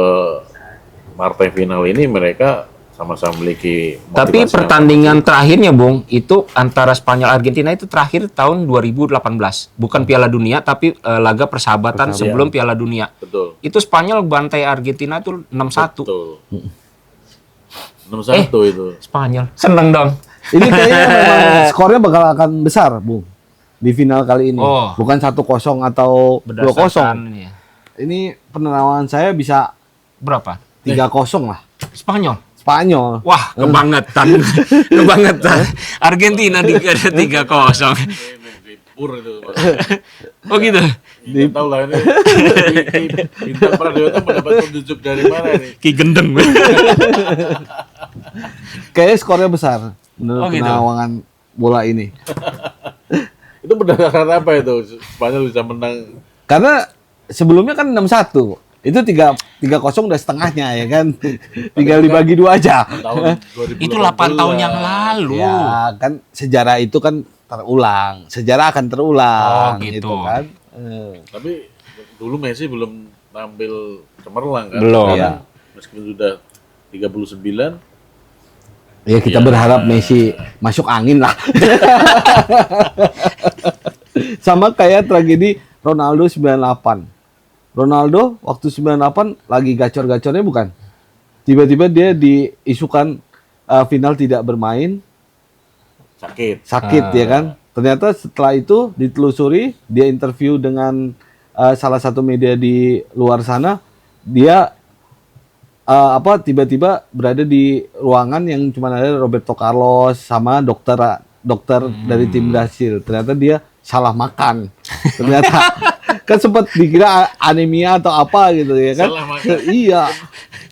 Speaker 2: partai final ini mereka sama-sama memiliki motivasi
Speaker 3: Tapi
Speaker 2: yang
Speaker 3: pertandingan terakhirnya, Bung, itu antara Spanyol Argentina itu terakhir tahun 2018. Bukan Piala Dunia, tapi laga persahabatan sebelum Piala Dunia.
Speaker 2: betul.
Speaker 3: Itu Spanyol bantai Argentina tuh 6-1.
Speaker 2: Betul. 6-1 itu.
Speaker 3: Spanyol. Seneng dong.
Speaker 1: Ini kayaknya memang skornya bakal akan besar, Bung. Di final kali ini.
Speaker 3: Oh.
Speaker 1: Bukan 1-0 atau 2-0.
Speaker 3: Berdasarkan ini ya.
Speaker 1: Ini penerawangan saya bisa
Speaker 3: Berapa?
Speaker 1: 3-0 lah.
Speaker 3: Spanyol.
Speaker 1: Spanyol.
Speaker 3: Wah, kebangetan. Kebangetan. Argentina di 3-0.
Speaker 2: Ini pur itu.
Speaker 3: Oh gitu.
Speaker 2: Tidak tahu lah ini. Bintang Pradewa mendapat petunjuk dari mana nih?
Speaker 3: Ki gendeng.
Speaker 1: Kayaknya skornya besar menurut
Speaker 3: Oh, gitu.
Speaker 1: penerawangan bola ini.
Speaker 2: Itu berdasarkan apa itu? Spanyol bisa menang.
Speaker 1: Karena sebelumnya kan 6-1. Itu 3-0 udah setengahnya ya kan. Tinggal dibagi 2 aja.
Speaker 2: Tahun 2018.
Speaker 3: Itu 8 tahun yang lalu.
Speaker 1: Ya, kan sejarah itu kan terulang. Sejarah akan terulang
Speaker 3: Oh, gitu.
Speaker 1: kan.
Speaker 2: Tapi dulu Messi belum tampil cemerlang kan.
Speaker 3: Belum.
Speaker 2: Sekarang, meskipun sudah 39.
Speaker 1: Ya kita berharap Messi masuk angin lah. Sama kayak tragedi Ronaldo 98. Ronaldo waktu 98 lagi gacor-gacornya bukan? Tiba-tiba dia diisukan final tidak bermain, sakit ya kan? Ternyata setelah itu ditelusuri, dia interview dengan salah satu media di luar sana, dia tiba-tiba berada di ruangan yang cuma ada Roberto Carlos sama dokter dari tim Brasil. Ternyata dia salah makan. Ternyata kan sempat dikira anemia atau apa gitu ya kan?
Speaker 2: Salah makan.
Speaker 1: Iya.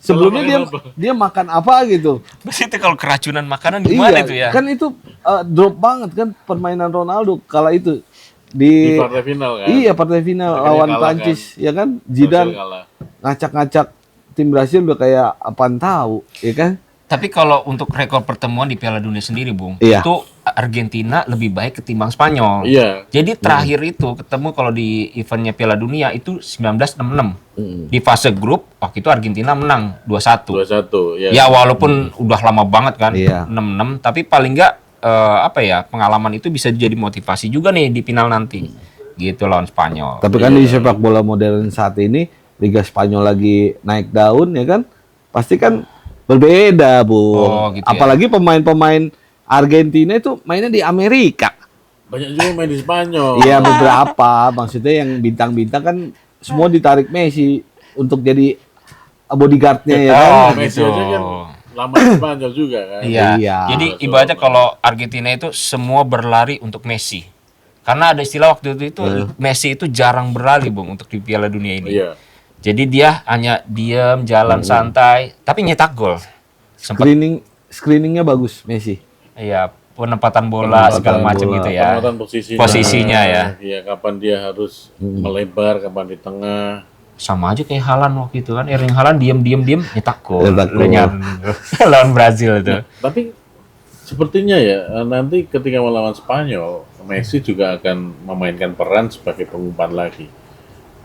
Speaker 1: Sebelumnya dia makan apa gitu.
Speaker 3: Terus itu kalau keracunan makanan gimana
Speaker 1: Iya,
Speaker 3: itu ya?
Speaker 1: kan itu drop banget kan permainan Ronaldo kala itu di
Speaker 2: Di partai final kan.
Speaker 1: iya partai final
Speaker 2: Akhirnya
Speaker 1: lawan
Speaker 2: kalah,
Speaker 1: Prancis
Speaker 2: kan?
Speaker 1: ya kan
Speaker 2: Brasil
Speaker 1: Zidane
Speaker 2: kalah.
Speaker 1: ngacak-ngacak tim Brasil udah kayak apaan tahu ya kan.
Speaker 3: Tapi kalau untuk rekor pertemuan di Piala Dunia sendiri, Bung,
Speaker 1: Iya.
Speaker 3: itu Argentina lebih baik ketimbang Spanyol.
Speaker 2: Iya.
Speaker 3: Jadi terakhir itu ketemu kalau di eventnya Piala Dunia itu 1966. Di fase grup waktu itu Argentina menang 2-1.
Speaker 2: 2-1 ya.
Speaker 3: Ya walaupun udah lama banget kan,
Speaker 1: Iya.
Speaker 3: 6-6, tapi paling enggak pengalaman itu bisa jadi motivasi juga nih di final nanti. Gitu lawan Spanyol.
Speaker 1: Tapi kan di sepak bola modern saat ini Liga Spanyol lagi naik daun ya kan. Pasti kan berbeda, Bu.
Speaker 3: Oh, gitu ya.
Speaker 1: Apalagi pemain-pemain Argentina itu mainnya di Amerika.
Speaker 2: Banyak juga yang main di Spanyol.
Speaker 1: Iya beberapa, maksudnya yang bintang-bintang kan semua ditarik Messi untuk jadi bodyguardnya ya kan.
Speaker 3: Oh,
Speaker 2: Messi
Speaker 3: gitu.
Speaker 2: aja kan lama di Spanyol juga kan.
Speaker 3: Iya.
Speaker 1: Iya.
Speaker 3: Jadi ibaratnya kalau Argentina itu semua berlari untuk Messi. Karena ada istilah waktu itu Messi itu jarang berlari, Bung, untuk di Piala Dunia ini.
Speaker 2: Iya.
Speaker 3: Jadi dia hanya diam, jalan santai, tapi nyetak gol. Sempat
Speaker 1: Screeningnya bagus Messi.
Speaker 3: iya, penempatan bola segala macam
Speaker 1: bola.
Speaker 3: gitu ya.
Speaker 2: Penempatan
Speaker 3: Posisinya ya.
Speaker 2: Iya, kapan dia harus melebar, kapan di tengah.
Speaker 3: Sama aja kayak Haaland waktu itu kan. Erling Haaland diam nyetak gol.
Speaker 1: Nyetak gol.
Speaker 3: Lawan Brazil itu.
Speaker 2: Tapi sepertinya ya nanti ketika melawan Spanyol, Messi juga akan memainkan peran sebagai pengumpan lagi.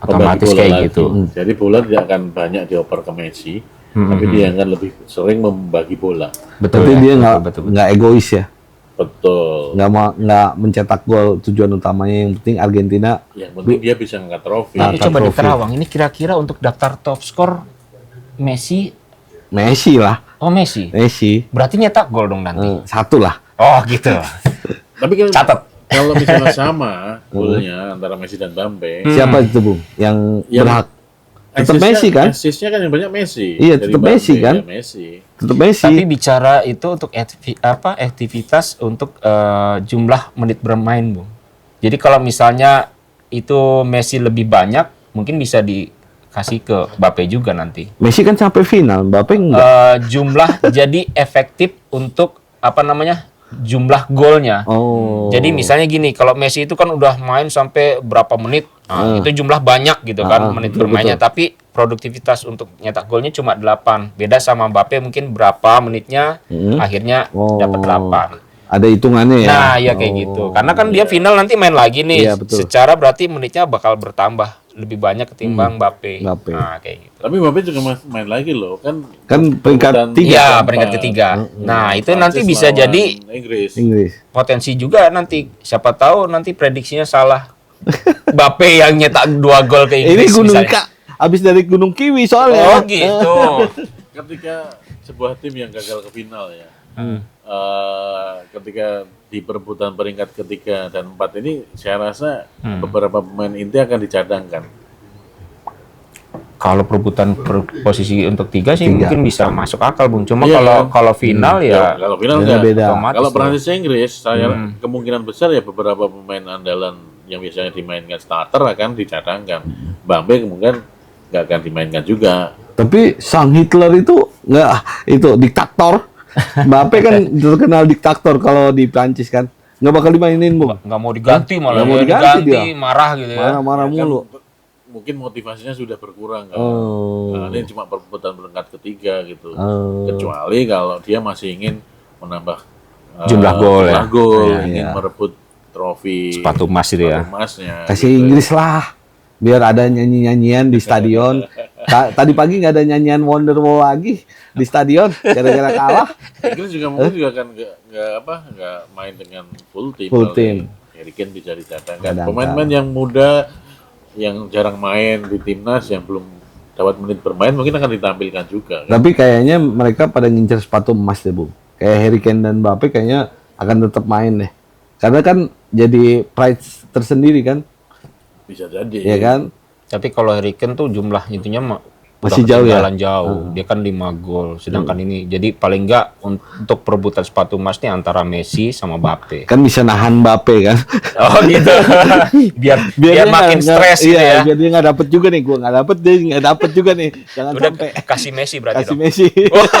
Speaker 3: Otomatis
Speaker 2: Pembagi bola
Speaker 3: kayak
Speaker 2: lagi.
Speaker 3: gitu.
Speaker 2: Jadi bola tidak akan banyak dioper ke Messi, tapi dia akan lebih sering membagi bola.
Speaker 1: Tapi dia nggak egois ya.
Speaker 2: Betul.
Speaker 1: nggak mencetak gol tujuan utamanya, yang penting Argentina.
Speaker 2: Yang penting dia bisa ngangkat trofi.
Speaker 1: Nah,
Speaker 3: Ini
Speaker 1: Angkat
Speaker 3: coba di
Speaker 1: trofi.
Speaker 3: Kerawang ini kira-kira untuk daftar top skor Messi.
Speaker 1: Messi lah,
Speaker 3: Oh Messi.
Speaker 1: Messi
Speaker 3: Berarti nyetak gol dong nanti.
Speaker 1: satu lah.
Speaker 3: Oh gitu.
Speaker 2: Tapi kan
Speaker 3: Catat.
Speaker 2: kalau misalnya sama golnya antara Messi dan Mbappe,
Speaker 1: Siapa itu Bung yang
Speaker 2: Yang-
Speaker 1: berhak? Tetap
Speaker 2: assist-nya-
Speaker 1: Messi kan?
Speaker 2: Assist-nya kan yang banyak Messi.
Speaker 1: Iya,
Speaker 2: Dari
Speaker 1: tetap
Speaker 2: Mbappe,
Speaker 1: Messi kan?
Speaker 2: ya Messi.
Speaker 1: Tetap Messi.
Speaker 3: Tapi bicara itu untuk aktivitas untuk jumlah menit bermain, Bung. Jadi kalau misalnya itu Messi lebih banyak, mungkin bisa dikasih ke Mbappe juga nanti.
Speaker 1: Messi kan sampai final, Mbappe enggak.
Speaker 3: Jumlah jadi efektif untuk apa namanya? Jumlah golnya.
Speaker 1: Oh.
Speaker 3: Jadi misalnya gini, kalau Messi itu kan udah main sampai berapa menit, nah, itu jumlah banyak gitu kan menit
Speaker 1: betul,
Speaker 3: bermainnya, tapi produktivitas untuk nyetak golnya cuma 8. Beda sama Mbappe mungkin berapa menitnya, akhirnya
Speaker 1: Oh.
Speaker 3: dapat 8.
Speaker 1: Ada hitungannya ya.
Speaker 3: Nah, ya kayak gitu. Karena kan dia final nanti main lagi nih.
Speaker 1: Iya, betul.
Speaker 3: Secara berarti menitnya bakal bertambah lebih banyak ketimbang Mbappe.
Speaker 1: Mbappe.
Speaker 3: Nah, kayak gitu.
Speaker 2: Tapi Mbappe juga main lagi loh, kan
Speaker 1: Peringkat
Speaker 2: urutan
Speaker 1: 3
Speaker 3: Iya,
Speaker 2: keempat.
Speaker 3: peringkat ketiga. Nah, itu
Speaker 2: Prancis
Speaker 3: nanti bisa
Speaker 2: lawan
Speaker 3: jadi
Speaker 2: Inggris.
Speaker 1: Inggris.
Speaker 3: potensi juga nanti. Siapa tahu nanti prediksinya salah. Mbappe yang nyetak 2 gol ke
Speaker 1: Ini
Speaker 3: Inggris
Speaker 1: Gunung
Speaker 3: misalnya.
Speaker 1: Kak, habis dari Gunung Kiwi soalnya.
Speaker 3: Oh gitu.
Speaker 2: Ketika sebuah tim yang gagal ke final ya,
Speaker 3: Hmm.
Speaker 2: ketika di perebutan peringkat ketiga dan 4 ini, saya rasa beberapa pemain inti akan dicadangkan.
Speaker 3: Kalau perebutan posisi untuk 3 sih mungkin bisa masuk akal, Bung. Cuma
Speaker 2: Iya,
Speaker 3: kalau
Speaker 2: kan?
Speaker 3: kalau final ya
Speaker 2: Kalau final
Speaker 1: Beda-
Speaker 2: enggak.
Speaker 1: beda.
Speaker 3: otomatis
Speaker 2: Kalau
Speaker 3: tuh.
Speaker 2: Prancis Inggris, saya kemungkinan besar ya beberapa pemain andalan yang biasanya dimainkan starter akan dicadangkan. Mbappe kemungkinan nggak akan dimainkan juga.
Speaker 1: Tapi sang Hitler itu nggak, itu diktator. Mbappe kan terkenal diktator kalau di Prancis kan. Nggak bakal dimainin, Bung.
Speaker 3: nggak mau diganti malah.
Speaker 1: Nggak mau
Speaker 3: Ya,
Speaker 1: diganti dia.
Speaker 3: marah gitu ya.
Speaker 1: Marah-marah mulu.
Speaker 2: Mungkin motivasinya sudah berkurang kan.
Speaker 1: Oh.
Speaker 2: Nah, ini cuma perebutan peringkat ketiga gitu.
Speaker 1: Oh.
Speaker 2: Kecuali kalau dia masih ingin menambah
Speaker 3: Jumlah gol ya.
Speaker 2: jumlah gol,
Speaker 1: Iya,
Speaker 2: ingin
Speaker 1: iya.
Speaker 2: merebut trofi
Speaker 3: Sepatu emas itu ya.
Speaker 2: sepatu emasnya.
Speaker 1: Kasih
Speaker 2: gitu.
Speaker 1: Inggris lah. Biar ada nyanyi-nyanyian di stadion. Tadi pagi nggak ada nyanyian Wonderwall lagi di stadion gara-gara kalah.
Speaker 2: Inggris juga mungkin juga kan nggak main dengan full team.
Speaker 1: Full team.
Speaker 2: Harry Kane bisa dicadangkan.
Speaker 1: Cadangkan.
Speaker 2: Pemain-pemain yang muda yang jarang main di timnas yang belum dapat menit bermain mungkin akan ditampilkan juga. Kan?
Speaker 1: Tapi kayaknya mereka pada ngincer sepatu emas deh, Bung. Kayak Harry Kane dan Mbappe kayaknya akan tetap main deh. Karena kan jadi pride tersendiri kan,
Speaker 2: Bisa jadi.
Speaker 1: ya kan?
Speaker 3: Tapi kalau Harry Kane tuh jumlah itunya
Speaker 1: Masih jauh ya?
Speaker 3: ketinggalan jauh. Dia kan 5 gol. Sedangkan ini jadi paling enggak untuk perebutan sepatu emas nih antara Messi sama Mbappe.
Speaker 1: Kan bisa nahan Mbappe kan.
Speaker 3: Oh gitu. biar
Speaker 1: dia
Speaker 3: makin
Speaker 1: nggak-
Speaker 3: stres gitu
Speaker 1: iya,
Speaker 3: ya.
Speaker 1: biar dia nggak dapet juga nih, gua nggak dapet, dia nggak dapet juga nih. Jangan
Speaker 3: Udah
Speaker 1: sampai
Speaker 3: kasih Messi berarti
Speaker 1: kasih
Speaker 3: dong.
Speaker 1: Messi.
Speaker 3: Wah,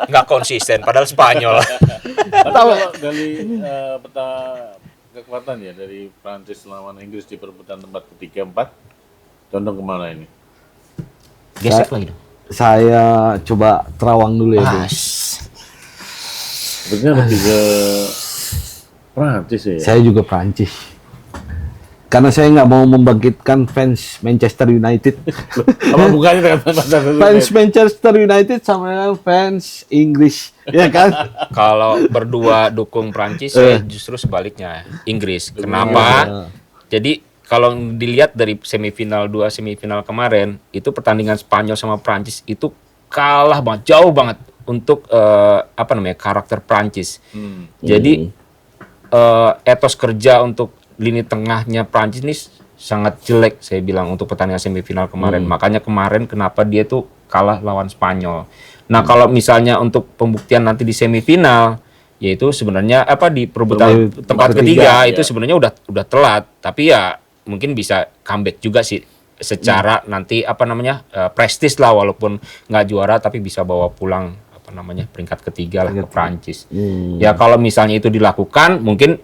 Speaker 3: nggak konsisten padahal Spanyol.
Speaker 2: Tapi kalau dari peta kekuatan ya dari Prancis lawan Inggris di perebutan tempat ketiga 4, condong kemana ini?
Speaker 3: Gesek lagi dong.
Speaker 1: Saya coba terawang dulu ya, Bung.
Speaker 2: Sebenarnya lebih ke Prancis ya.
Speaker 1: Saya juga Prancis. Karena saya nggak mau membangkitkan fans Manchester United.
Speaker 2: Apa bukannya dengan
Speaker 1: Fans Manchester United sama dengan fans Inggris, ya kan?
Speaker 3: Kalau berdua dukung Prancis, saya justru sebaliknya Inggris. Kenapa? Jadi kalau dilihat dari dua semifinal kemarin, itu pertandingan Spanyol sama Prancis itu kalah banget, jauh banget untuk karakter Prancis. Jadi etos kerja untuk lini tengahnya Prancis ini sangat jelek saya bilang untuk pertandingan semifinal kemarin. Makanya kemarin kenapa dia tuh kalah lawan Spanyol. Nah, kalau misalnya untuk pembuktian nanti di semifinal yaitu sebenarnya di perebutan tempat ketiga itu sebenarnya udah telat, tapi ya mungkin bisa comeback juga sih secara nanti prestis lah, walaupun nggak juara tapi bisa bawa pulang peringkat ketiga lah ke Prancis. Ya kalau misalnya itu dilakukan mungkin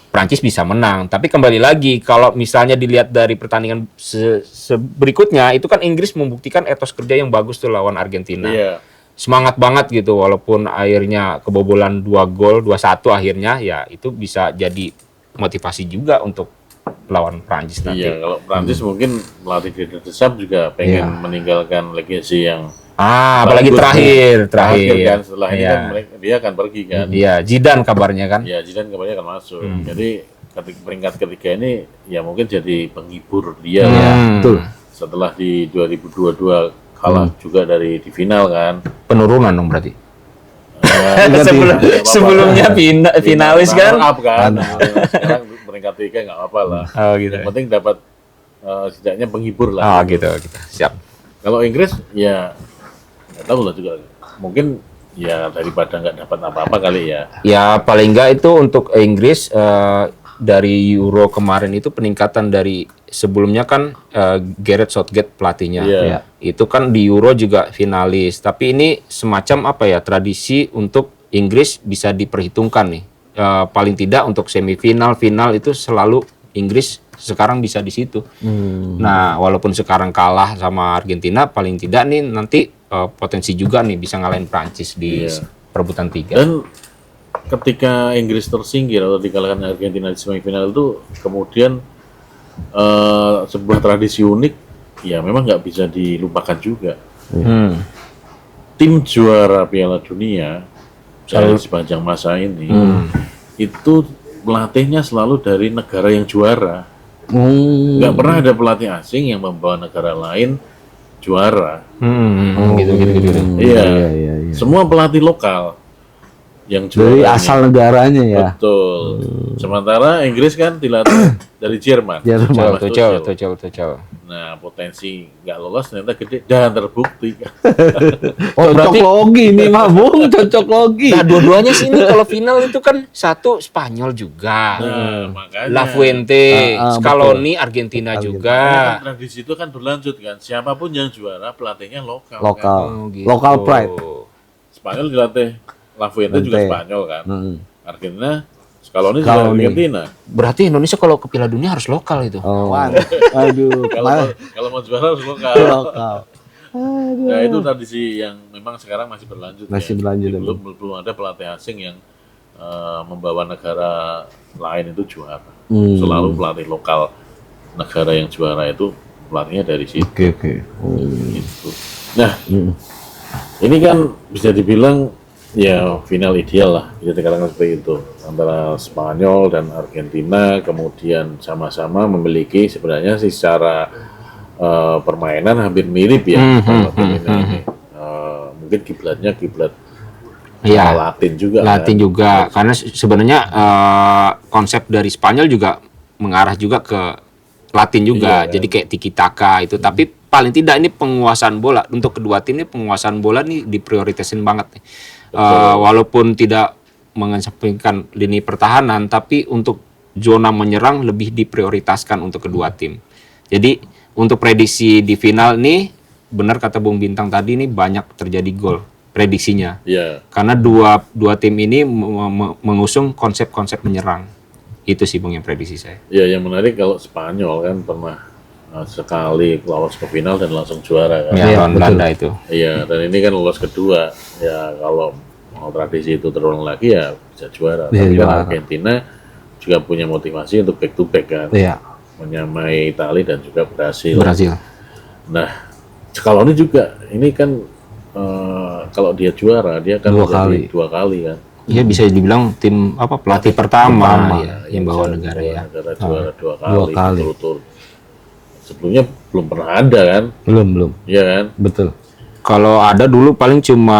Speaker 3: Prancis bisa menang, tapi kembali lagi kalau misalnya dilihat dari pertandingan berikutnya itu kan Inggris membuktikan etos kerja yang bagus tuh lawan Argentina.
Speaker 2: Iya.
Speaker 3: Semangat banget gitu, walaupun akhirnya kebobolan 2 gol, 2-1 akhirnya, ya itu bisa jadi motivasi juga untuk lawan Prancis nanti.
Speaker 2: Iya, kalau Prancis mungkin pelatih Didier Deschamps juga pengen meninggalkan legacy yang
Speaker 3: Apalagi terakhir.
Speaker 2: kan setelah ini
Speaker 3: Iya.
Speaker 2: kan dia akan pergi kan.
Speaker 3: Iya, Zidane kabarnya kan.
Speaker 2: Ya, Zidane kabarnya akan masuk. Jadi peringkat ketiga ini ya mungkin jadi penghibur dia ya.
Speaker 1: Betul.
Speaker 2: Setelah di 2022 kalah juga di final kan.
Speaker 3: Penurunan dong berarti.
Speaker 2: Ya,
Speaker 3: Sebelumnya finalis kan.
Speaker 2: Up kan. Nah, sekarang peringkat tiga nggak apa-apa lah.
Speaker 3: Oh gitu.
Speaker 2: Yang penting dapat setidaknya penghibur
Speaker 3: Oh
Speaker 2: lah.
Speaker 3: gitu. Siap.
Speaker 2: Kalau Inggris ya nggak tahu lah juga. Mungkin ya daripada nggak dapat apa-apa kali ya.
Speaker 3: Ya paling enggak itu untuk Inggris dari Euro kemarin itu peningkatan dari sebelumnya kan Gareth Southgate pelatihnya.
Speaker 2: Iya.
Speaker 3: Itu kan di Euro juga finalis. Tapi ini semacam apa ya, tradisi untuk Inggris bisa diperhitungkan nih. Paling tidak untuk semifinal, final itu selalu Inggris sekarang bisa di situ. Nah, walaupun sekarang kalah sama Argentina, paling tidak nih nanti potensi juga nih bisa ngalahin Prancis di
Speaker 2: Iya.
Speaker 3: perebutan 3.
Speaker 2: Dan ketika Inggris tersingkir atau dikalahkan Argentina di semifinal itu kemudian sebuah tradisi unik ya memang nggak bisa dilupakan juga. Tim juara Piala Dunia dari sepanjang masa ini itu pelatihnya selalu dari negara yang juara. Nggak pernah ada pelatih asing yang membawa negara lain juara.
Speaker 3: Gitu.
Speaker 2: Iya. Semua pelatih lokal yang
Speaker 1: Dari
Speaker 2: juara.
Speaker 1: asal negaranya ya.
Speaker 2: Betul. Sementara Inggris kan dilatih dari Jerman.
Speaker 1: Jerman.
Speaker 2: Thomas
Speaker 3: Tuchel.
Speaker 2: Nah, potensi nggak lolos ternyata gede dan terbukti.
Speaker 1: Oh,
Speaker 3: berarti-
Speaker 1: cocok logi nih mah, Bung. Cocok logi.
Speaker 3: Nah, dua-duanya sih ini kalau final itu kan satu Spanyol juga.
Speaker 2: Nah, makanya
Speaker 3: La Fuente,
Speaker 1: betul.
Speaker 3: Scaloni Argentina juga.
Speaker 2: kan tradisi itu kan berlanjut kan. Siapapun yang juara pelatihnya lokal.
Speaker 1: Lokal.
Speaker 2: Kan?
Speaker 3: Oh, gitu.
Speaker 1: Lokal pride.
Speaker 2: Spanyol dilatih La Fuente juga
Speaker 1: Fuente.
Speaker 2: Spanyol kan.
Speaker 1: Hmm.
Speaker 2: Argentina Scaloni juga
Speaker 1: Scaloni.
Speaker 2: Argentina.
Speaker 3: Berarti Indonesia kalau ke Piala Dunia harus lokal itu.
Speaker 1: Oh. Aduh,
Speaker 2: Kalau mau juara harus lokal.
Speaker 1: lokal.
Speaker 2: Nah, itu tradisi yang memang sekarang masih berlanjut.
Speaker 1: Masih
Speaker 2: ya.
Speaker 1: berlanjut,
Speaker 2: Jadi belum ada pelatih asing yang membawa negara lain itu juara. Selalu pelatih lokal negara yang juara itu pelatihnya dari situ.
Speaker 1: Oke.
Speaker 2: Gitu. Nah, ini kan bisa dibilang ya final ideal lah, bisa dikatakan seperti itu, antara Spanyol dan Argentina, kemudian sama-sama memiliki sebenarnya sih secara permainan hampir mirip ya. Kalau Argentina ini. Mungkin kiblatnya kiblat
Speaker 3: Iya.
Speaker 2: Latin juga.
Speaker 3: Latin
Speaker 2: kan.
Speaker 3: juga karena sebenarnya konsep dari Spanyol juga mengarah juga ke Latin juga.
Speaker 2: Iya, kan.
Speaker 3: Jadi kayak tiki taka itu, tapi paling tidak ini penguasaan bola untuk kedua tim ini, penguasaan bola nih diprioritasin banget nih. Walaupun tidak mengesampingkan lini pertahanan, tapi untuk zona menyerang lebih diprioritaskan untuk kedua tim. Jadi untuk prediksi di final nih, benar kata Bung Bintang tadi nih, banyak terjadi gol prediksinya.
Speaker 2: Iya.
Speaker 3: Karena dua tim ini mengusung konsep-konsep menyerang. Itu sih Bung yang prediksi saya.
Speaker 2: Ya, yang menarik kalau Spanyol kan pernah sekali lolos ke final dan langsung juara kan.
Speaker 3: Ya, lawan
Speaker 1: betul.
Speaker 3: Belanda itu.
Speaker 2: Iya, dan ini kan lolos kedua. Ya, kalau mau tradisi itu terulang lagi ya bisa juara.
Speaker 1: Bisa
Speaker 2: Tapi kan
Speaker 1: juara.
Speaker 2: Argentina juga punya motivasi untuk back to back kan.
Speaker 1: Iya.
Speaker 2: Menyamai Italia dan juga Brasil. Nah, Scaloni juga ini kan kalau dia juara dia kan dua kali kan.
Speaker 3: Iya, bisa dibilang tim pelatih pertama ya, yang bawa negara ya.
Speaker 2: Negara juara dua
Speaker 1: Dua
Speaker 2: kali.
Speaker 1: kali.
Speaker 2: Berturut-turut. Sebelumnya belum pernah ada kan,
Speaker 1: Belum.
Speaker 2: iya kan?
Speaker 1: Betul.
Speaker 3: Kalau ada dulu paling cuma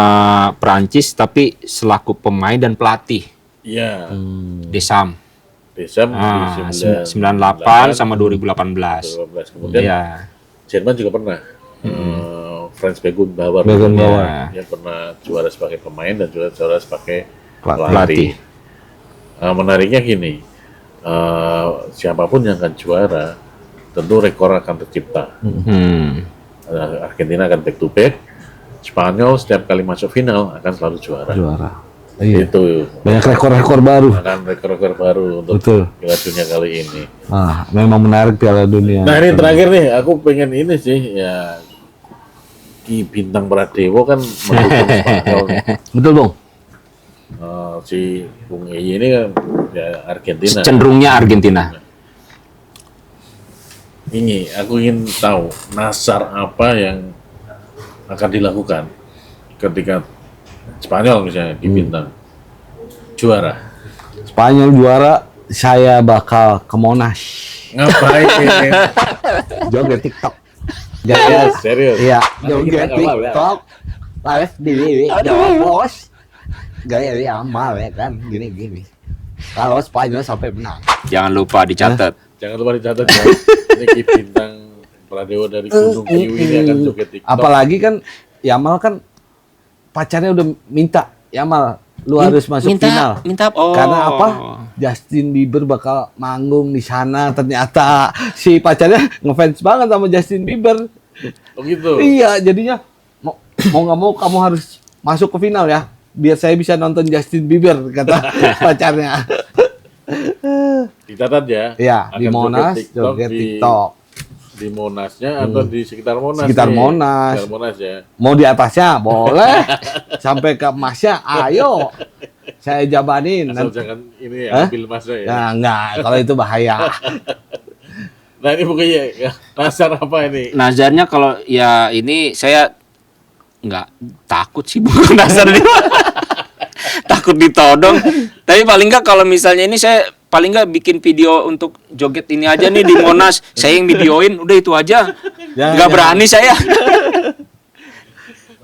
Speaker 3: Prancis, tapi selaku pemain dan pelatih.
Speaker 2: Iya.
Speaker 3: Deschamps.
Speaker 2: Deschamps di
Speaker 3: 98 sama 2018.
Speaker 2: 2012. Kemudian
Speaker 3: Iya.
Speaker 2: Jerman juga pernah. Franz Beckenbauer.
Speaker 1: Beckenbauer.
Speaker 2: Dia pernah juara sebagai pemain dan juga juara sebagai
Speaker 3: Pelatih.
Speaker 2: Menariknya gini, siapapun yang akan juara, tentu rekor akan tercipta. Argentina akan back to back. Spanyol setiap kali masuk final akan selalu juara.
Speaker 1: Iya.
Speaker 2: Itu
Speaker 1: Banyak rekor-rekor baru.
Speaker 2: akan rekor-rekor baru untuk
Speaker 1: Betul.
Speaker 2: Piala Dunia kali ini.
Speaker 1: Memang menarik Piala Dunia.
Speaker 2: Nah, ini terakhir nih, aku pengen ini sih ya, Ki Bintang Pradewo kan mendukung Spanyol nih.
Speaker 1: Betul, Bung.
Speaker 2: Si Bung Eye ini kan ya Argentina.
Speaker 3: Cenderungnya Argentina.
Speaker 2: Ini aku ingin tahu nasar apa yang akan dilakukan ketika Spanyol misalnya di bintang juara?
Speaker 1: Spanyol juara, saya bakal ke Monas.
Speaker 2: Ngapain?
Speaker 1: Joget TikTok. Joget.
Speaker 2: Serius?
Speaker 1: Iya,
Speaker 2: Mana
Speaker 1: joget
Speaker 2: kita nggak mau, ya?
Speaker 1: TikTok. Lalu di bos. Gaya dia amal ya kan, gini. Kalau Spanyol sampai menang.
Speaker 3: Jangan lupa dicatat.
Speaker 2: Jangan lupa dicatat ya. Ini Ki Bintang Pradewa dari Gunung Kiwi ini akan joget TikTok.
Speaker 1: Apalagi kan Yamal kan pacarnya udah minta, Yamal lu harus masuk final.
Speaker 3: Minta oh.
Speaker 1: Karena apa? Justin Bieber bakal manggung di sana. Ternyata si pacarnya ngefans banget sama Justin Bieber.
Speaker 2: Oh gitu.
Speaker 1: Iya, jadinya mau nggak mau kamu harus masuk ke final ya, biar saya bisa nonton Justin Bieber, kata pacarnya.
Speaker 2: Dicatat ya.
Speaker 1: Iya,
Speaker 2: Akan
Speaker 1: di Monas joget TikTok.
Speaker 2: Di Monasnya atau di sekitar Monas?
Speaker 1: Sekitar
Speaker 2: nih?
Speaker 1: Monas.
Speaker 2: Sekitar Monas ya.
Speaker 1: Mau di atasnya boleh, sampai ke emasnya ayo. Saya jabanin.
Speaker 2: Asal jangan ini ya, ambil masnya ya.
Speaker 1: Nah, enggak, kalau itu bahaya.
Speaker 2: Nah ini pokoknya ya, Nazar apa ini?
Speaker 3: Nazarnya kalau ya ini saya nggak takut sih bukan Nazar nih. Takut ditodong. Tapi paling nggak kalau misalnya ini saya paling nggak bikin video untuk joget ini aja nih di Monas. Saya yang videoin, udah itu aja. Nggak berani saya.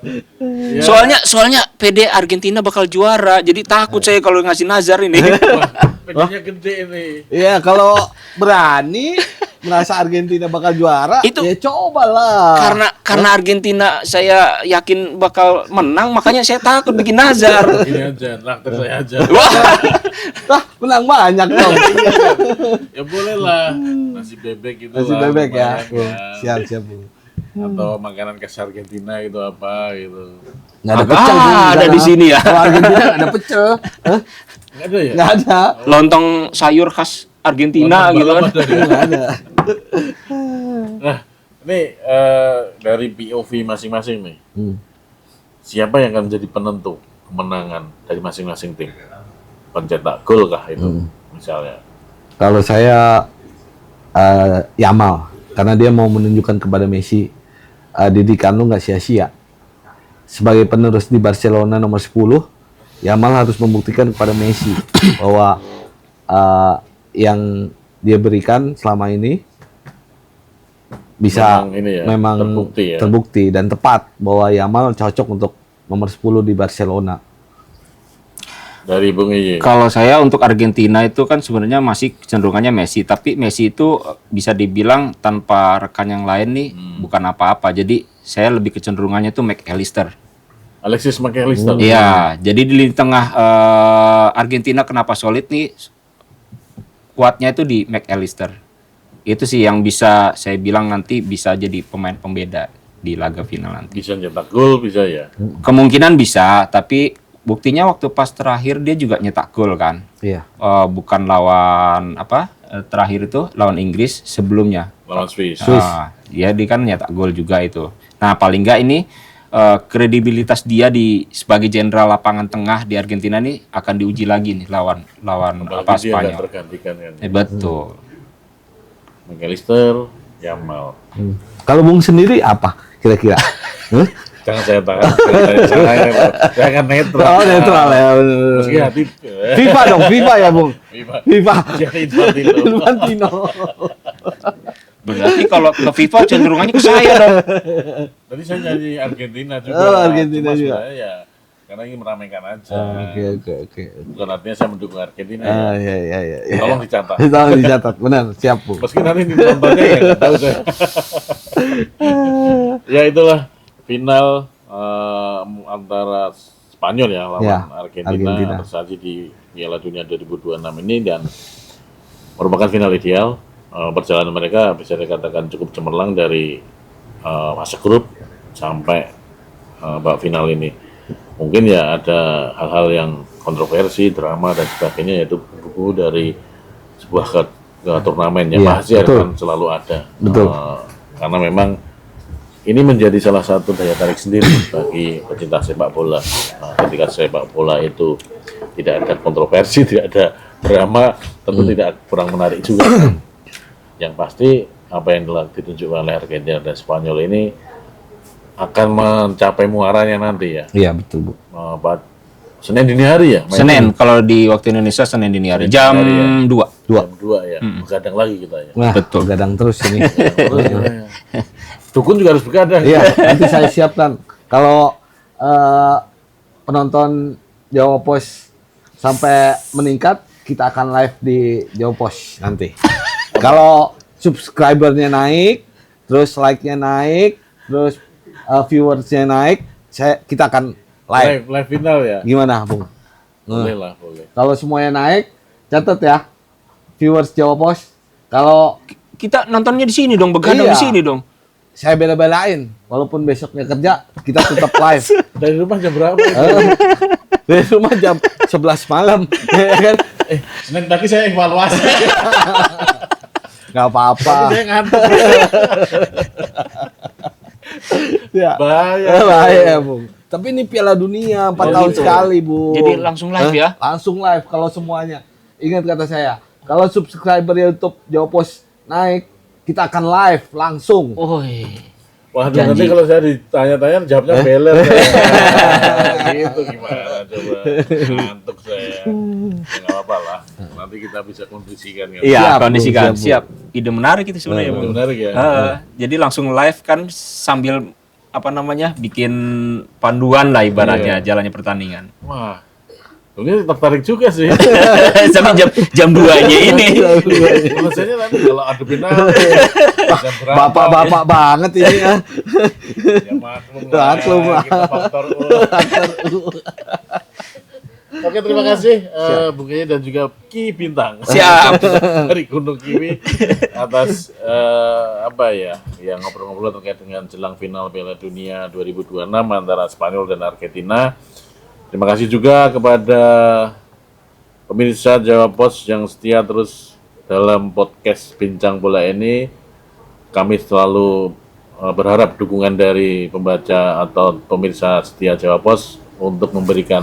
Speaker 2: Ya.
Speaker 3: Soalnya PD Argentina bakal juara. Jadi takut saya kalau ngasih Nazar ini.
Speaker 2: Wah, pedenya gede ini.
Speaker 1: Iya, kalau berani merasa Argentina bakal juara,
Speaker 3: Itu-
Speaker 1: ya cobalah.
Speaker 3: Karena Argentina saya yakin bakal menang, makanya saya takut bikin Nazar.
Speaker 2: Ini aja, traktir saya aja.
Speaker 1: Wah, menang banyak dong.
Speaker 2: Ya boleh lah. Nasi bebek gitu
Speaker 1: Nasi
Speaker 2: lah,
Speaker 1: bebek ya.
Speaker 2: lumayan kan.
Speaker 1: Siap, Bu.
Speaker 2: Atau makanan khas Argentina gitu apa gitu.
Speaker 1: Nggak ada
Speaker 3: Agak
Speaker 1: pecel Bu,
Speaker 3: ada
Speaker 1: sana.
Speaker 3: di sini ya.
Speaker 1: Kalau Argentina nggak ada pecel. Hah?
Speaker 2: Nggak ada ya?
Speaker 1: Nggak ada.
Speaker 3: Lontong sayur khas Argentina
Speaker 2: Lontong
Speaker 3: gitu kan.
Speaker 2: balap ada ya?
Speaker 1: Nggak ada.
Speaker 2: Nah, ini dari POV masing-masing nih.
Speaker 1: Hmm.
Speaker 2: Siapa yang akan menjadi penentu kemenangan dari masing-masing tim? Pencetak gol kah itu misalnya?
Speaker 1: Kalau saya Yamal, karena dia mau menunjukkan kepada Messi, didikan lu nggak sia-sia. Sebagai penerus di Barcelona nomor 10, Yamal harus membuktikan kepada Messi bahwa yang dia berikan selama ini bisa
Speaker 2: Memang ini ya,
Speaker 1: memang
Speaker 2: terbukti ya.
Speaker 1: terbukti dan tepat bahwa Yamal cocok untuk nomor 10 di Barcelona.
Speaker 2: Dari Bung Iye.
Speaker 3: Kalau saya untuk Argentina itu kan sebenarnya masih kecenderungannya Messi, tapi Messi itu bisa dibilang tanpa rekan yang lain nih bukan apa-apa. Jadi saya lebih kecenderungannya itu McAllister.
Speaker 2: Alexis McAllister.
Speaker 3: Iya, jadi di lini tengah Argentina kenapa solid nih? Kuatnya itu di McAllister. Itu sih yang bisa saya bilang nanti bisa jadi pemain pembeda di laga final nanti.
Speaker 2: Bisa nyetak gol, bisa ya.
Speaker 3: Kemungkinan bisa, tapi buktinya waktu pas terakhir dia juga nyetak gol kan.
Speaker 1: Iya.
Speaker 3: Bukan lawan apa? Terakhir itu lawan Inggris sebelumnya.
Speaker 2: Lawan Swiss.
Speaker 3: Dia kan nyetak gol juga itu. Nah, paling enggak ini kredibilitas dia di sebagai jenderal lapangan tengah di Argentina nih akan diuji lagi nih lawan apa
Speaker 2: Apalagi dia nggak
Speaker 3: Spanyol.
Speaker 2: tergantikan kan.
Speaker 3: Betul.
Speaker 2: McAllister, Yamal.
Speaker 1: Kalau Bung sendiri apa kira-kira? Hah?
Speaker 2: Jangan saya tangan. Saya akan netral.
Speaker 1: Oh, netral ya.
Speaker 2: Meski hati.
Speaker 1: FIFA dong, FIFA ya, Bung. FIFA.
Speaker 2: Jadi Infantino.
Speaker 1: Infantino.
Speaker 3: Berarti kalau ke FIFA cenderungannya ke saya dong.
Speaker 2: Tadi saya nyanyi Argentina juga.
Speaker 1: Oh, Argentina
Speaker 2: Cuma
Speaker 1: juga.
Speaker 2: sebenarnya ya karena ingin meramaikan aja.
Speaker 1: Oke.
Speaker 2: Bukan artinya saya mendukung Argentina
Speaker 1: Ah,
Speaker 2: ya.
Speaker 1: iya.
Speaker 2: Tolong dicatat.
Speaker 1: Tolong dicatat, benar, siap, Bung.
Speaker 2: Meski nanti nontonnya ya nggak tahu saya. Ya itulah final antara Spanyol ya lawan
Speaker 1: Ya,
Speaker 2: Argentina tersaji di Piala Dunia 2026 ini dan merupakan final ideal. Perjalanan mereka bisa dikatakan cukup cemerlang dari fase grup sampai babak final ini. Mungkin ya ada hal-hal yang kontroversi, drama dan sebagainya, yaitu buku dari sebuah ke turnamen yang
Speaker 1: Iya,
Speaker 2: pasti
Speaker 1: betul.
Speaker 2: akan selalu ada.
Speaker 1: Betul.
Speaker 2: Karena memang ini menjadi salah satu daya tarik sendiri bagi pecinta sepak bola. Ketika sepak bola itu tidak ada kontroversi, tidak ada drama, tentu tidak kurang menarik juga. Yang pasti apa yang telah ditunjukkan oleh Argentina dan Spanyol ini akan mencapai muaranya nanti ya.
Speaker 1: Iya betul Bu.
Speaker 2: Senin dini hari ya?
Speaker 3: Senin, kalau di waktu Indonesia Senin dini hari, jam 2.
Speaker 2: Jam 2 ya. Begadang lagi kita ya.
Speaker 1: Nah,
Speaker 3: Betul.
Speaker 1: begadang terus ini.
Speaker 2: Terus, dukun juga harus begadang.
Speaker 1: Iya, nanti saya siapkan. Kalau penonton Jawa Pos sampai meningkat, kita akan live di Jawa Pos nanti. Kalau subscribernya naik, terus like-nya naik, terus viewersnya naik, kita akan live.
Speaker 2: Live final ya.
Speaker 1: Gimana, Bung?
Speaker 2: Boleh lah, boleh.
Speaker 1: Kalau semuanya naik, catat ya, viewers Jawa Pos. Kalau
Speaker 3: Kita nontonnya di sini dong, begadang
Speaker 1: Iya.
Speaker 3: di sini dong.
Speaker 1: saya bela-belain, walaupun besoknya kerja, kita tetap live.
Speaker 2: Dari rumah jam berapa?
Speaker 1: Dari rumah jam 11 malam, ya kan?
Speaker 2: Senin pagi saya evaluasi.
Speaker 1: Nggak apa-apa.
Speaker 2: Saya ngantuk.
Speaker 1: Ya.
Speaker 2: Bahaya.
Speaker 1: Bahaya, Bung. Tapi ini Piala Dunia 4 tahun
Speaker 3: gitu.
Speaker 1: sekali, Bu.
Speaker 3: Jadi langsung live ya?
Speaker 1: Langsung live kalau semuanya. Ingat kata saya, kalau subscriber YouTube Jawa Pos naik, kita akan live langsung.
Speaker 3: Oh,
Speaker 2: Waduh,
Speaker 3: Janji.
Speaker 2: nanti kalau saya ditanya-tanya jawabnya beler. Gitu gimana coba. Ngantuk saya. Ya, nggak apa-apa lah. Nanti kita bisa kondisikan kan.
Speaker 3: iya,
Speaker 1: Siap,
Speaker 3: kondisikan.
Speaker 1: Bu,
Speaker 3: Siap. Ide menarik itu sebenarnya,
Speaker 2: Itu
Speaker 3: Bung.
Speaker 2: menarik ya.
Speaker 3: Jadi langsung live kan sambil bikin panduan lah ibaratnya jalannya pertandingan.
Speaker 2: Wah, ini tertarik juga sih.
Speaker 3: Sampai jam 2-nya ini.
Speaker 2: Biasanya nanti kalau adu final jam berapa?
Speaker 1: Bapak-bapak banget ini ya.
Speaker 2: Ya maklum lah.
Speaker 1: Maklum lah.
Speaker 2: Kita faktor U. Oke, terima kasih Bung Kiai dan juga Ki Bintang.
Speaker 3: Siap.
Speaker 2: Dari Gunung Kiwi atas yang ngobrol-ngobrol terkait dengan jelang final Piala Dunia 2026 antara Spanyol dan Argentina. Terima kasih juga kepada pemirsa Jawa Pos yang setia terus dalam podcast Bincang Bola ini. Kami selalu berharap dukungan dari pembaca atau pemirsa setia Jawa Pos untuk memberikan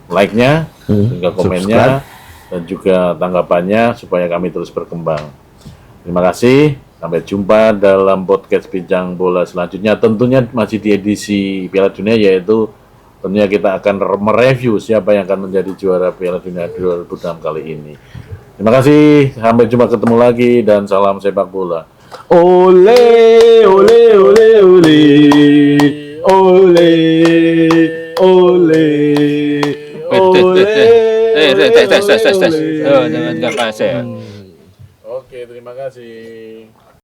Speaker 2: like-nya, juga komennya, dan juga tanggapannya supaya kami terus berkembang. Terima kasih, sampai jumpa dalam podcast Bincang Bola selanjutnya. Tentunya masih di edisi Piala Dunia, yaitu tentunya kita akan mereview siapa yang akan menjadi juara Piala Dunia 2006 kali ini. Terima kasih, sampai jumpa ketemu lagi, dan salam sepak bola.
Speaker 1: Ole, ole, ole, ole. Ole, ole.
Speaker 3: Tes. Oh, jangan kasih.
Speaker 2: Oke, terima kasih.